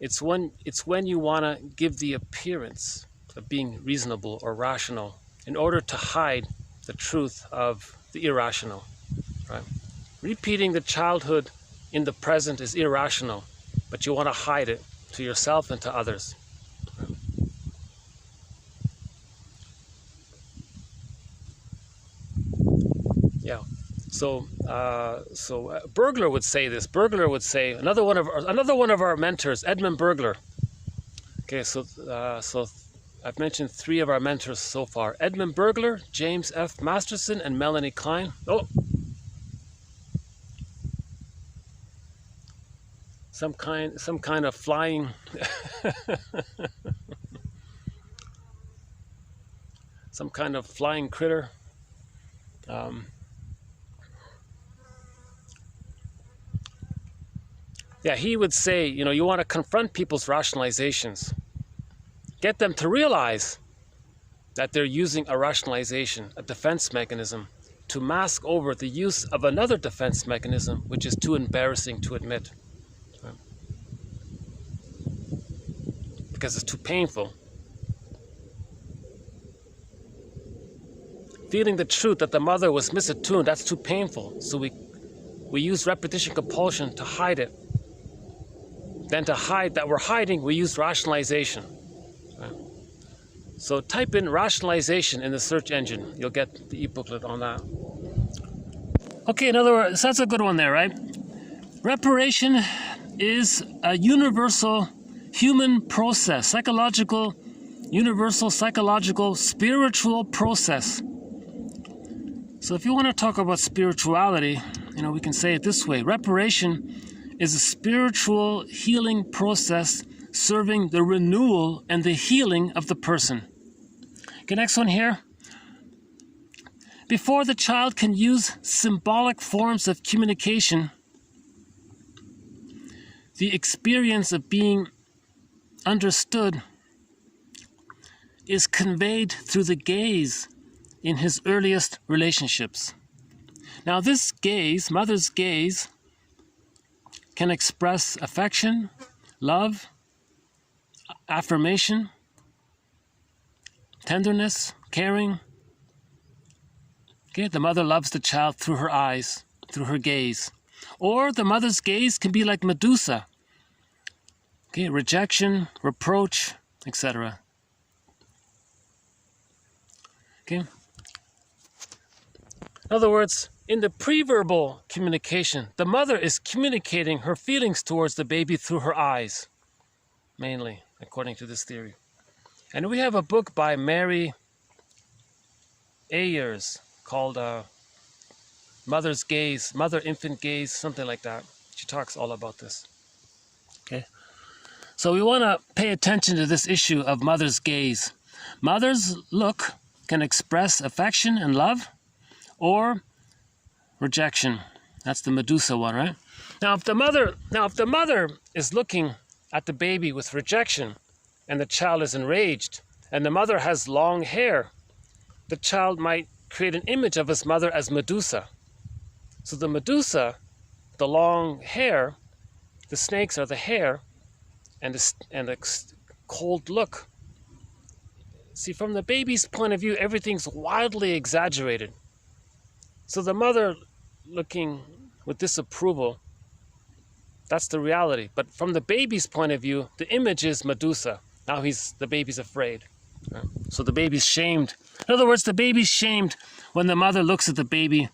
It's when you want to give the appearance of being reasonable or rational in order to hide the truth of the irrational. Right? Repeating the childhood in the present is irrational, but you want to hide it to yourself and to others. Yeah. So Bergler would say this. Bergler would say, another one of our mentors, Edmund Bergler. Okay, so I've mentioned 3 of our mentors so far: Edmund Bergler, James F. Masterson, and Melanie Klein. Oh, some kind of flying. Some kind of flying critter. Yeah, he would say, you want to confront people's rationalizations. Get them to realize that they're using a rationalization, a defense mechanism, to mask over the use of another defense mechanism, which is too embarrassing to admit. Right? Because it's too painful. Feeling the truth that the mother was misattuned, that's too painful. So we use repetition compulsion to hide it. Then to hide that we're hiding, we use rationalization. Right? So type in rationalization in the search engine. You'll get the e-booklet on that. Okay, in other words, that's a good one there, right? Reparation is a universal human process, universal psychological, spiritual process. So if you want to talk about spirituality, we can say it this way: reparation is a spiritual healing process serving the renewal and the healing of the person. Okay, next one here. Before the child can use symbolic forms of communication, the experience of being understood is conveyed through the gaze in his earliest relationships. Now this gaze, mother's gaze, can express affection, love, affirmation, tenderness, caring. Okay, the mother loves the child through her eyes, through her gaze. Or the mother's gaze can be like Medusa. Okay, rejection, reproach, etc. Okay. In other words, in the pre-verbal communication, the mother is communicating her feelings towards the baby through her eyes, mainly, according to this theory. And we have a book by Mary Ayers called Mother's Gaze, Mother-Infant Gaze, something like that. She talks all about this. Okay. So we want to pay attention to this issue of mother's gaze. Mother's look can express affection and love, or rejection. That's the Medusa one, right? Now, if the mother is looking at the baby with rejection, and the child is enraged, and the mother has long hair, the child might create an image of his mother as Medusa. So the Medusa, the long hair, the snakes are the hair, and the cold look. See, from the baby's point of view, everything's wildly exaggerated. So the mother looking with disapproval, that's the reality. But from the baby's point of view, the image is Medusa. Now the baby's afraid. So the baby's shamed. In other words, the baby's shamed when the mother looks at the baby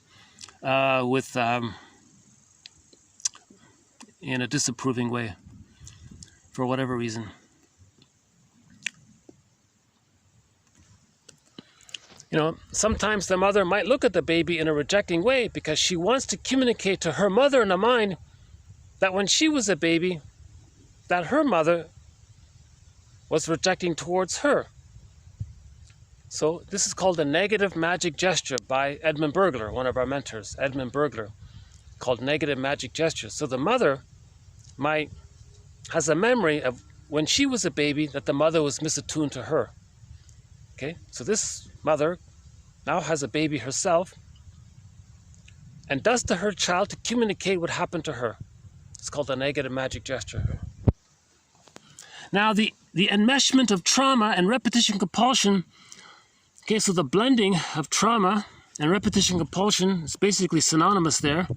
in a disapproving way, for whatever reason. You know, sometimes the mother might look at the baby in a rejecting way because she wants to communicate to her mother in the mind that when she was a baby, that her mother was rejecting towards her. So this is called a negative magic gesture by Edmund Burglar, one of our mentors, Edmund Burglar, called negative magic gesture. So the mother has a memory of when she was a baby that the mother was misattuned to her. Okay, so this mother now has a baby herself and does to her child to communicate what happened to her. It's called a negative magic gesture. Now the enmeshment of trauma and repetition compulsion. Okay, so the blending of trauma and repetition compulsion is basically synonymous there.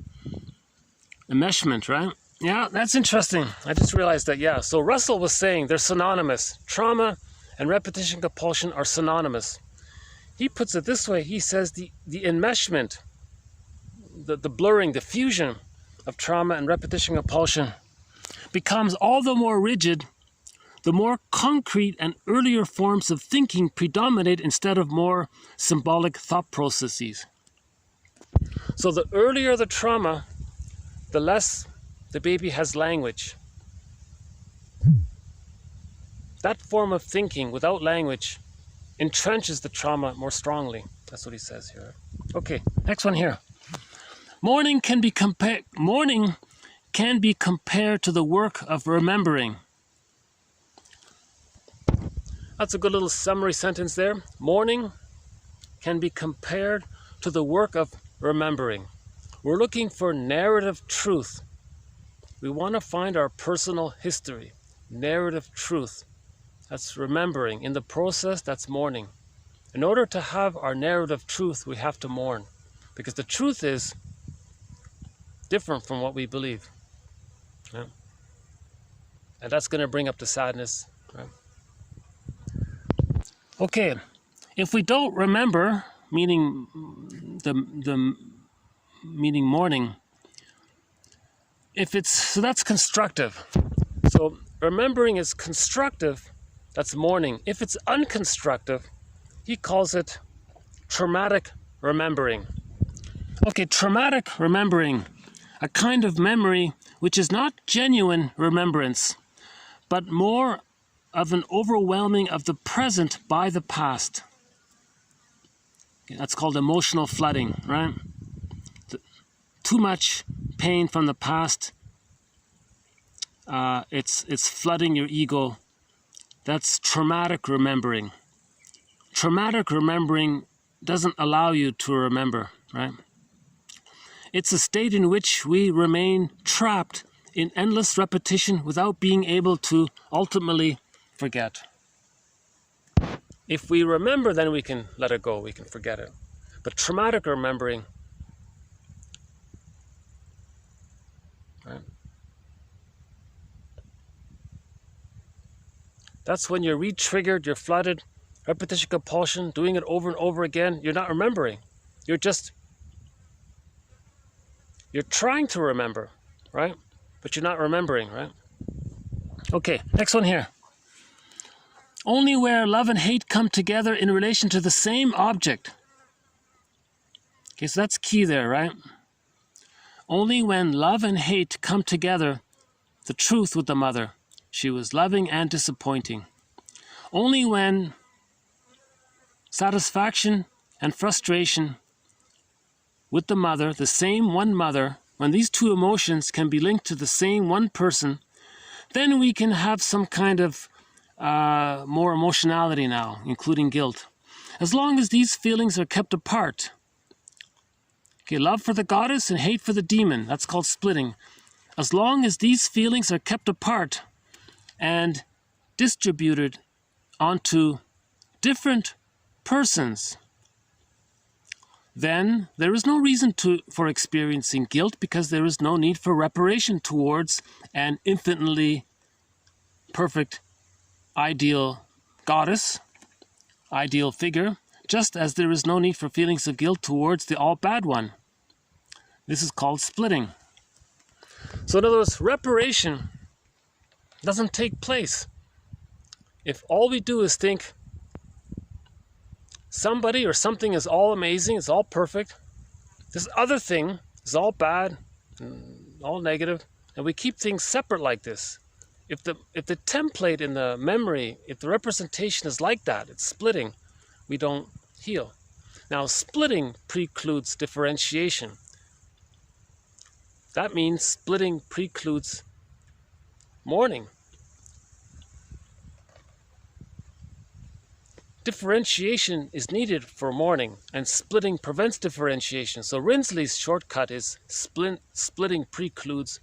Enmeshment, right? Yeah, that's interesting. I just realized that, yeah. So Russell was saying they're synonymous. Trauma and repetition compulsion are synonymous. He puts it this way. He says the enmeshment, the blurring, the fusion of trauma and repetition compulsion becomes all the more rigid the more concrete and earlier forms of thinking predominate instead of more symbolic thought processes. So the earlier the trauma, the less the baby has language. That form of thinking without language entrenches the trauma more strongly. That's what he says here. Okay, next one here. Mourning can be compared to the work of remembering. That's a good little summary sentence there. Mourning can be compared to the work of remembering. We're looking for narrative truth. We want to find our personal history. Narrative truth. That's remembering. In the process, that's mourning. In order to have our narrative truth, we have to mourn. Because the truth is different from what we believe. Yeah? And that's going to bring up the sadness. Right? Okay, if we don't remember, meaning meaning mourning, so that's constructive. So remembering is constructive, that's mourning. If it's unconstructive, he calls it traumatic remembering. Okay, traumatic remembering, a kind of memory which is not genuine remembrance, but more of an overwhelming of the present by the past. Okay, that's called emotional flooding, right? Too much pain from the past. It's flooding your ego. That's traumatic remembering. traumatic remembering doesn't allow you to remember, right? It's a state in which we remain trapped in endless repetition without being able to ultimately forget. If we remember, then we can let it go, we can forget it. But traumatic remembering, right? That's when you're re-triggered, you're flooded, repetition compulsion, doing it over and over again. You're not remembering. You're trying to remember, right? But you're not remembering, right? Okay, next one here. Only where love and hate come together in relation to the same object. Okay, so that's key there, right? Only when love and hate come together, the truth with the mother. She was loving and disappointing. Only when satisfaction and frustration with the mother, the same one mother, when these two emotions can be linked to the same one person, then we can have some kind of more emotionality now, including guilt. As long as these feelings are kept apart. Okay, love for the goddess and hate for the demon. That's called splitting. As long as these feelings are kept apart and distributed onto different persons, then there is no reason for experiencing guilt, because there is no need for reparation towards an infinitely perfect ideal goddess, ideal figure, just as there is no need for feelings of guilt towards the all bad one. This is called splitting. So in other words, reparation doesn't take place if all we do is think somebody or something is all amazing, it's all perfect, this other thing is all bad, all negative, and we keep things separate like this. If the template in the memory, if the representation is like that, it's splitting, we don't heal. Now, splitting precludes differentiation. That means splitting precludes mourning. Differentiation is needed for mourning, and splitting prevents differentiation. So Rinsley's shortcut is splitting precludes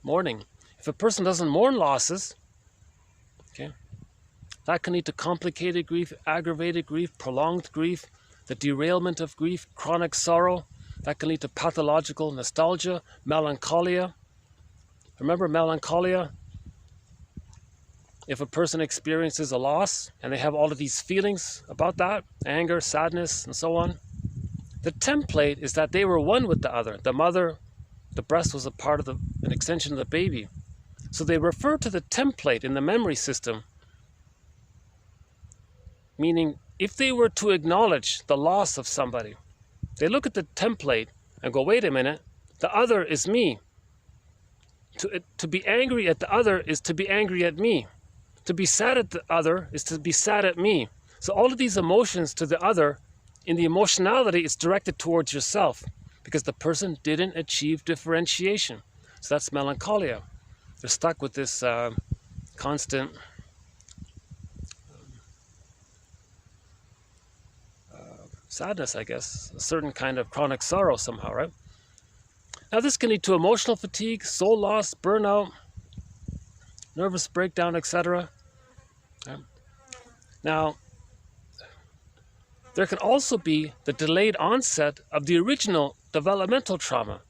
mourning. If a person doesn't mourn losses, okay, that can lead to complicated grief, aggravated grief, prolonged grief, the derailment of grief, chronic sorrow. That can lead to pathological nostalgia, melancholia. Remember melancholia? If a person experiences a loss and they have all of these feelings about that, anger, sadness, and so on, the template is that they were one with the other. The mother, the breast was a part of an extension of the baby. So they refer to the template in the memory system, meaning if they were to acknowledge the loss of somebody, they look at the template and go, wait a minute, the other is me. To be angry at the other is to be angry at me. To be sad at the other is to be sad at me. So all of these emotions to the other, in the emotionality, it's directed towards yourself, because the person didn't achieve differentiation. So that's melancholia. They're stuck with this constant sadness, I guess, a certain kind of chronic sorrow somehow, right? Now this can lead to emotional fatigue, soul loss, burnout, nervous breakdown, etc. Okay. Now, there can also be the delayed onset of the original developmental trauma.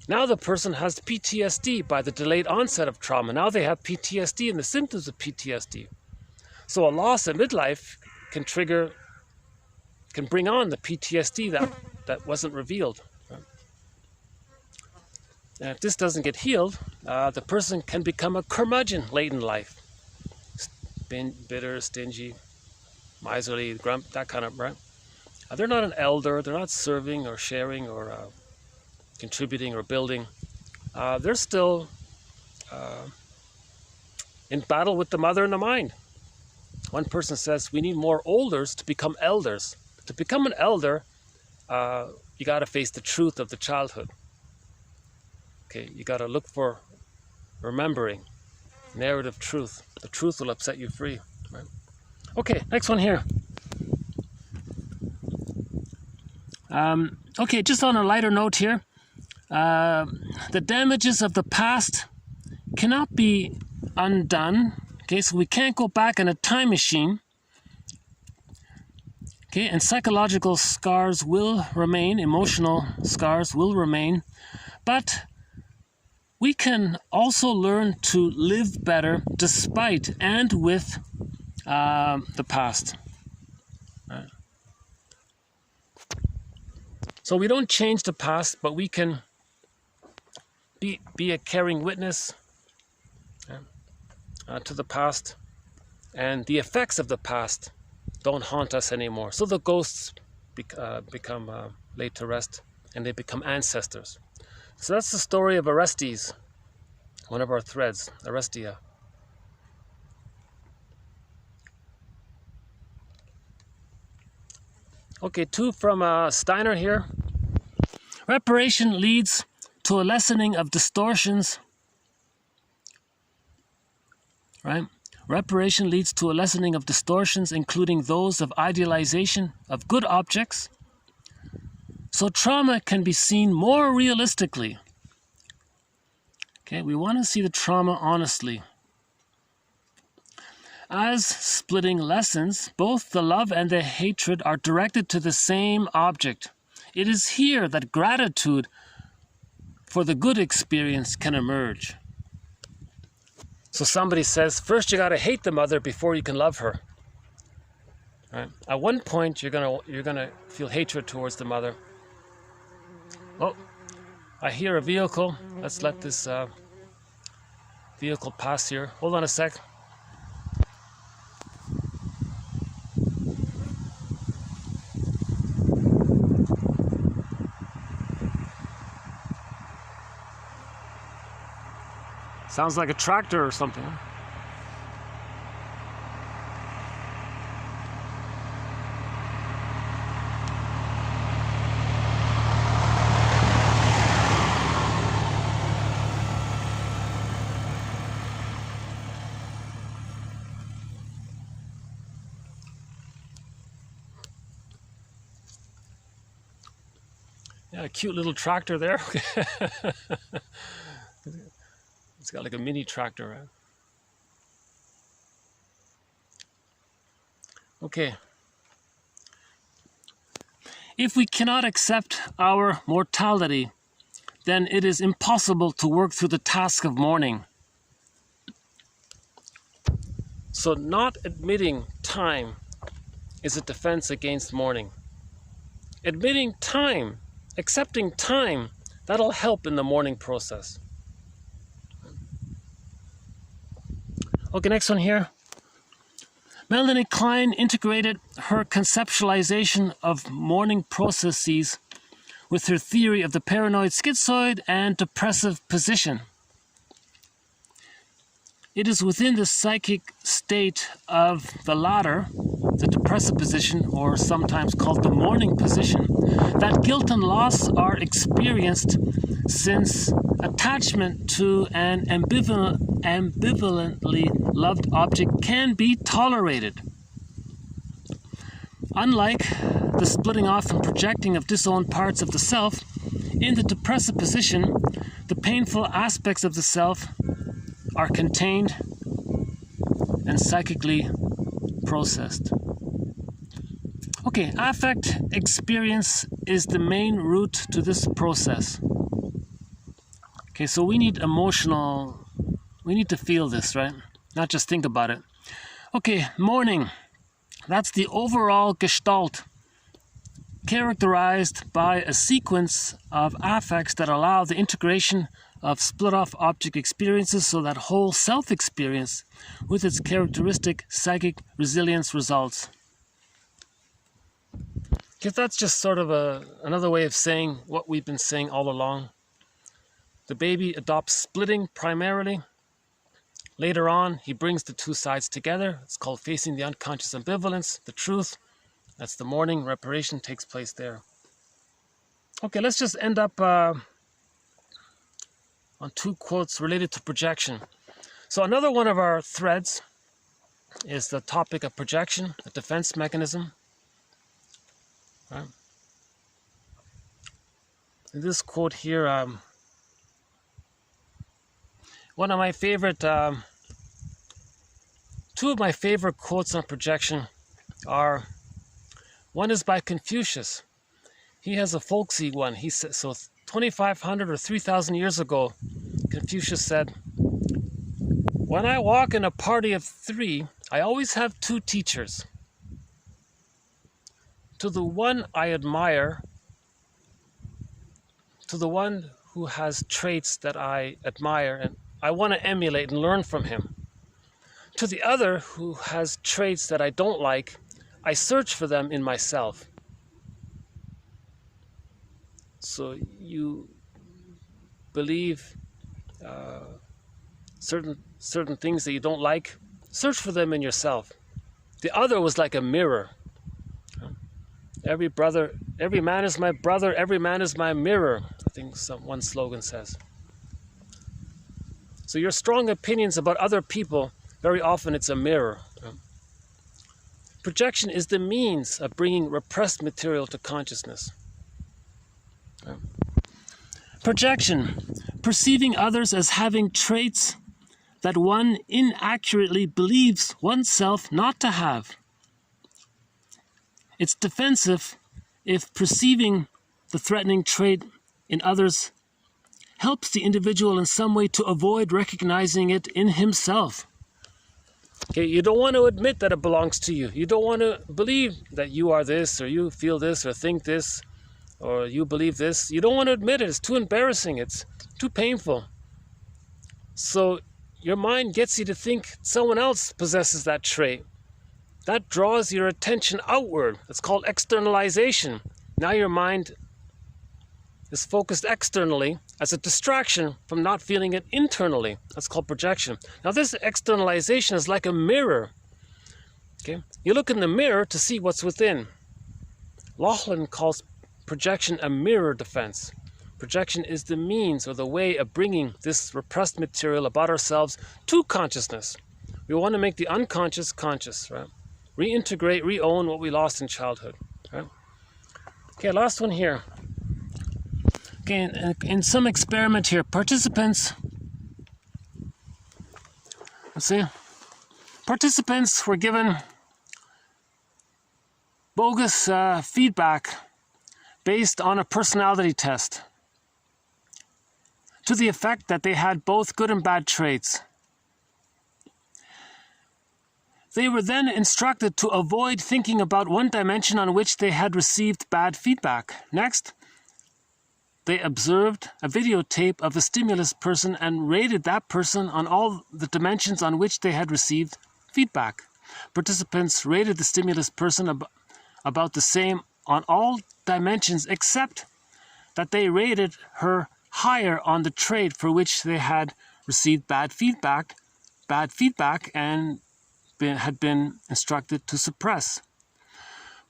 Now the person has PTSD by the delayed onset of trauma. Now they have PTSD and the symptoms of PTSD. So a loss at midlife can bring on the PTSD that wasn't revealed. Right? And if this doesn't get healed, the person can become a curmudgeon late in life. Bitter, stingy, miserly, grump, that kind of, right? They're not an elder, they're not serving or sharing or contributing or building. They're still in battle with the mother and the mind. One person says, we need more olders to become elders. To become an elder, you got to face the truth of the childhood. Okay, you got to look for remembering, narrative truth. The truth will upset you free. Right? Okay, next one here. Okay, just on a lighter note here. The damages of the past cannot be undone. Okay, so we can't go back in a time machine. Okay, and psychological scars will remain, emotional scars will remain, but we can also learn to live better despite and with the past. Right. So we don't change the past, but we can be a caring witness to the past, and the effects of the past don't haunt us anymore. So the ghosts become laid to rest, and they become ancestors. So that's the story of Orestes, one of our threads, Orestia. Okay, 2 from Steiner here. Reparation leads to a lessening of distortions, right? Reparation leads to a lessening of distortions, including those of idealization of good objects. So trauma can be seen more realistically. Okay, we want to see the trauma honestly. As splitting lessons, both the love and the hatred are directed to the same object. It is here that gratitude for the good experience can emerge. So somebody says, first you got to hate the mother before you can love her. Right? At one point, you're gonna feel hatred towards the mother. Oh, I hear a vehicle. Let's let this vehicle pass here. Hold on a sec. Sounds like a tractor or something. Yeah, a cute little tractor there. It's got like a mini tractor, right? Okay. If we cannot accept our mortality, then it is impossible to work through the task of mourning. So not admitting time is a defense against mourning. Admitting time, accepting time, that'll help in the mourning process. Okay, next one here. Melanie Klein integrated her conceptualization of mourning processes with her theory of the paranoid schizoid and depressive position. It is within the psychic state of the latter, the depressive position, or sometimes called the mourning position, that guilt and loss are experienced, since attachment to an ambivalently loved object can be tolerated. Unlike the splitting off and projecting of disowned parts of the self, in the depressive position, the painful aspects of the self are contained and psychically processed. Okay, affect experience is the main route to this process. Okay, so we need to feel this, right? Not just think about it. Okay, mourning. That's the overall gestalt, characterized by a sequence of affects that allow the integration of split-off object experiences so that whole self-experience with its characteristic psychic resilience results. Because that's just sort of another way of saying what we've been saying all along. The baby adopts splitting primarily. Later on, he brings the two sides together. It's called facing the unconscious ambivalence, the truth. That's the mourning. Reparation takes place there. Okay, let's just end up on 2 quotes related to projection. So another one of our threads is the topic of projection, a defense mechanism. Right? In this quote here, one of my favorite, two of my favorite quotes on projection are, one is by Confucius. He has a folksy one. He said, so 2,500 or 3,000 years ago, Confucius said, "When I walk in a party of 3, I always have 2 teachers. To the one I admire, to the one who has traits that I admire and I want to emulate and learn from him. To the other who has traits that I don't like, I search for them in myself." So you believe certain things that you don't like, search for them in yourself. The other was like a mirror. Every man is my brother, every man is my mirror, I think one slogan says. So your strong opinions about other people, very often it's a mirror. Projection is the means of bringing repressed material to consciousness. Projection, perceiving others as having traits that one inaccurately believes oneself not to have. It's defensive if perceiving the threatening trait in others helps the individual in some way to avoid recognizing it in himself. Okay, you don't want to admit that it belongs to you. You don't want to believe that you are this, or you feel this, or think this, or you believe this. You don't want to admit it. It's too embarrassing. It's too painful. So your mind gets you to think someone else possesses that trait. That draws your attention outward. It's called externalization. Now your mind is focused externally as a distraction from not feeling it internally. That's called projection. Now this externalization is like a mirror. Okay? You look in the mirror to see what's within. Laughlin calls projection a mirror defense. Projection is the means or the way of bringing this repressed material about ourselves to consciousness. We want to make the unconscious conscious, right? Reintegrate, re-own what we lost in childhood. Right? Okay, last one here. Okay, in some experiment here, participants were given bogus feedback based on a personality test to the effect that they had both good and bad traits. They were then instructed to avoid thinking about one dimension on which they had received bad feedback. Next, they observed a videotape of a stimulus person and rated that person on all the dimensions on which they had received feedback. Participants rated the stimulus person about the same on all dimensions, except that they rated her higher on the trait for which they had received bad feedback and had been instructed to suppress.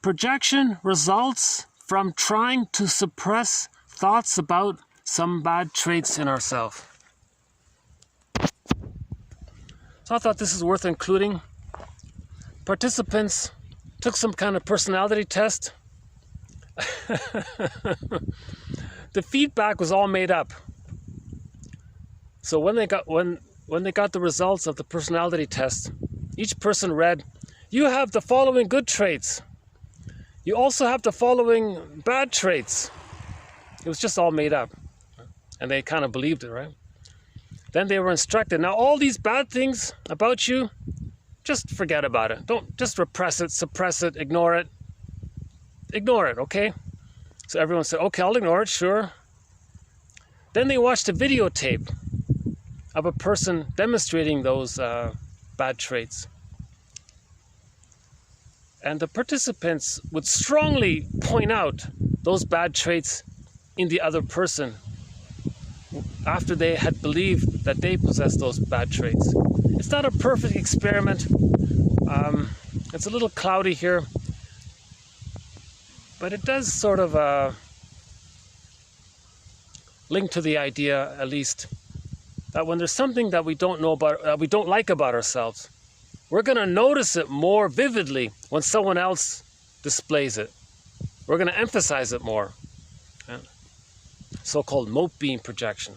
Projection results from trying to suppress thoughts about some bad traits in ourselves. So I thought this is worth including. Participants took some kind of personality test. The feedback was all made up. So when they got the results of the personality test, each person read, "You have the following good traits. You also have the following bad traits." It was just all made up. And they kind of believed it, right? Then they were instructed, now all these bad things about you, just forget about it. Don't just repress it, suppress it, ignore it. Ignore it, okay? So everyone said, okay, I'll ignore it, sure. Then they watched a videotape of a person demonstrating those bad traits. And the participants would strongly point out those bad traits in the other person after they had believed that they possessed those bad traits. It's not a perfect experiment. It's a little cloudy here, but it does sort of link to the idea, at least, that when there's something that we don't know about, we don't like about ourselves, we're going to notice it more vividly when someone else displays it. We're going to emphasize it more. Yeah. So-called mote beam projection.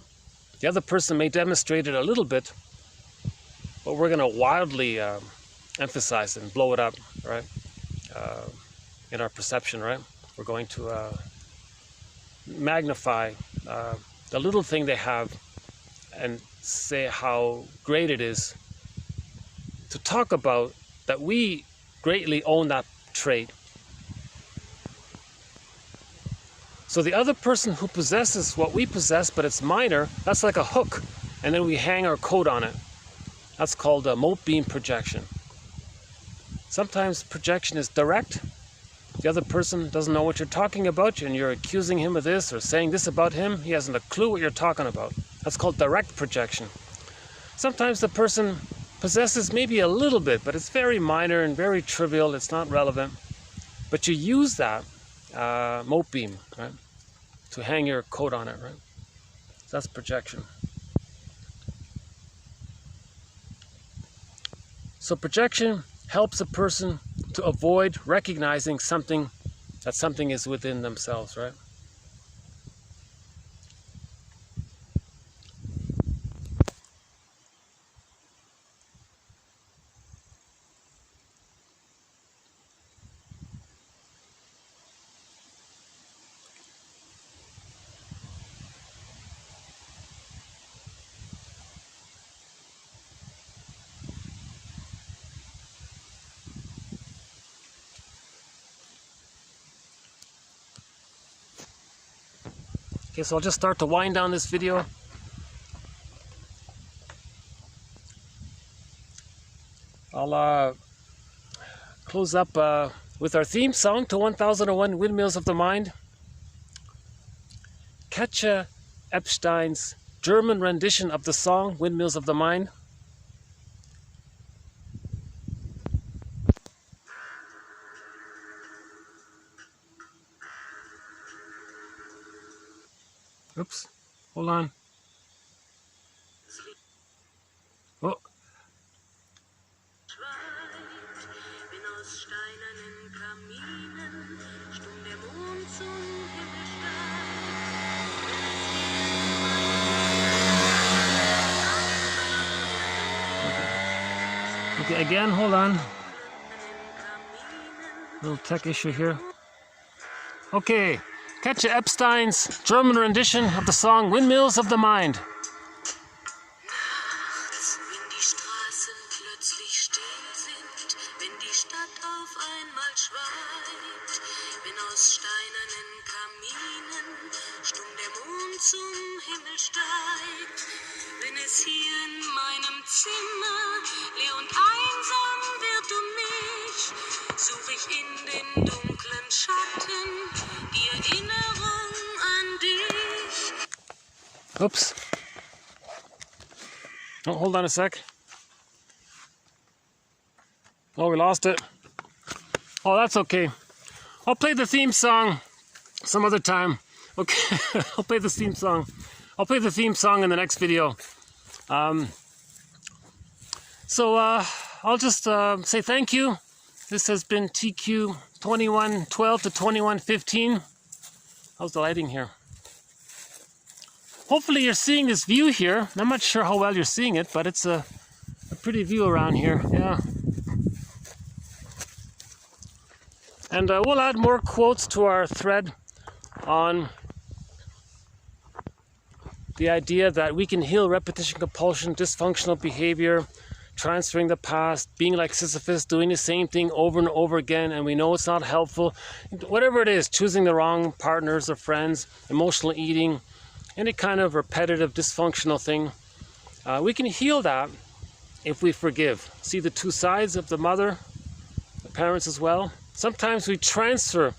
The other person may demonstrate it a little bit, but we're going to wildly emphasize it and blow it up, right? In our perception, right? We're going to magnify the little thing they have and say how great it is to talk about that we greatly own that trait. So the other person who possesses what we possess, but it's minor, that's like a hook, and then we hang our coat on it. That's called a mote beam projection. Sometimes projection is direct. The other person doesn't know what you're talking about, and you're accusing him of this or saying this about him. He hasn't a clue what you're talking about. That's called direct projection. Sometimes the person possesses maybe a little bit, but it's very minor and very trivial. It's not relevant. But you use that mote beam, right, to hang your coat on it, right? So that's projection. So projection helps a person to avoid recognizing something, that something is within themselves, right? Okay, so I'll just start to wind down this video. I'll close up with our theme song to 1001 Windmills of the Mind. Katja Epstein's German rendition of the song Windmills of the Mind. Oops, hold on. Oh. Okay, again, hold on. Little tech issue here. Okay. Katja Epstein's German rendition of the song Windmills of the Mind. Nachts, wenn die Straßen plötzlich still sind, wenn die Stadt auf einmal schweigt, wenn aus steinernen Kaminen stumm der Mond zum Himmel steigt, wenn es hier in meinem Zimmer leer und einsam wird mich, such ich in den dunklen Schatten die Erinnerung an dich. Oops. Oh, hold on a sec. Oh, we lost it. Oh, that's okay. I'll play the theme song some other time. Okay, I'll play the theme song. I'll play the theme song in the next video. I'll just say thank you. This has been TQ 2112 to 2115. How's the lighting here? Hopefully you're seeing this view here. I'm not sure how well you're seeing it, but it's a pretty view around here. Yeah. And we'll add more quotes to our thread on the idea that we can heal repetition, compulsion, dysfunctional behavior, transferring the past, being like Sisyphus, doing the same thing over and over again, and we know it's not helpful. Whatever it is, choosing the wrong partners or friends, emotional eating, any kind of repetitive, dysfunctional thing, we can heal that if we forgive. See the two sides of the mother, the parents as well. Sometimes we transfer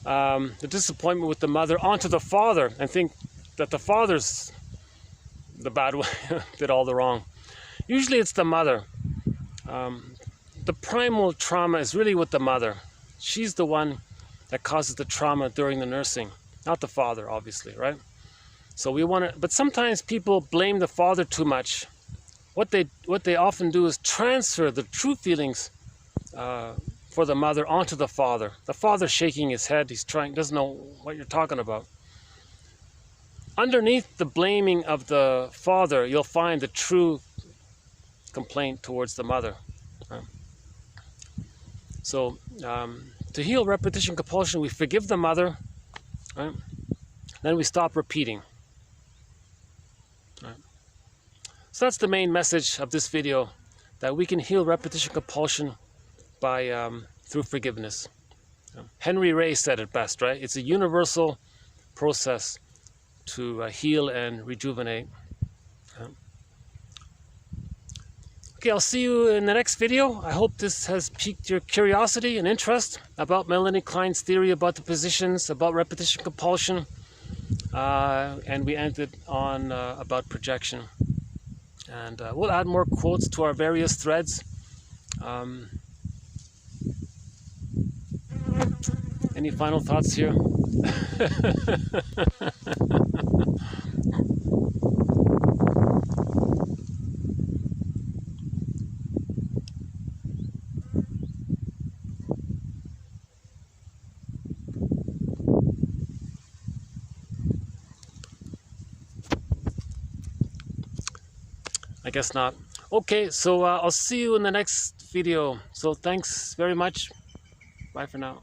the disappointment with the mother onto the father and think that the father's the bad one, did all the wrong. Usually it's the mother. The primal trauma is really with the mother. She's the one that causes the trauma during the nursing, not the father, obviously, right? So we want to, but sometimes people blame the father too much what they often do is transfer the true feelings for the mother onto the father. The father's shaking his head. He's doesn't know what you're talking about. Underneath the blaming of the father, you'll find the true complaint towards the mother. So to heal repetition compulsion, we forgive the mother, right? Then we stop repeating. Right? So that's the main message of this video, that we can heal repetition compulsion by through forgiveness. Henry Ray said it best, right? It's a universal process to heal and rejuvenate. Okay, I'll see you in the next video. I hope this has piqued your curiosity and interest about Melanie Klein's theory about the positions, about repetition compulsion, and we ended on about projection. And we'll add more quotes to our various threads. Any final thoughts here? I guess not. Okay, so I'll see you in the next video. So thanks very much. Bye for now.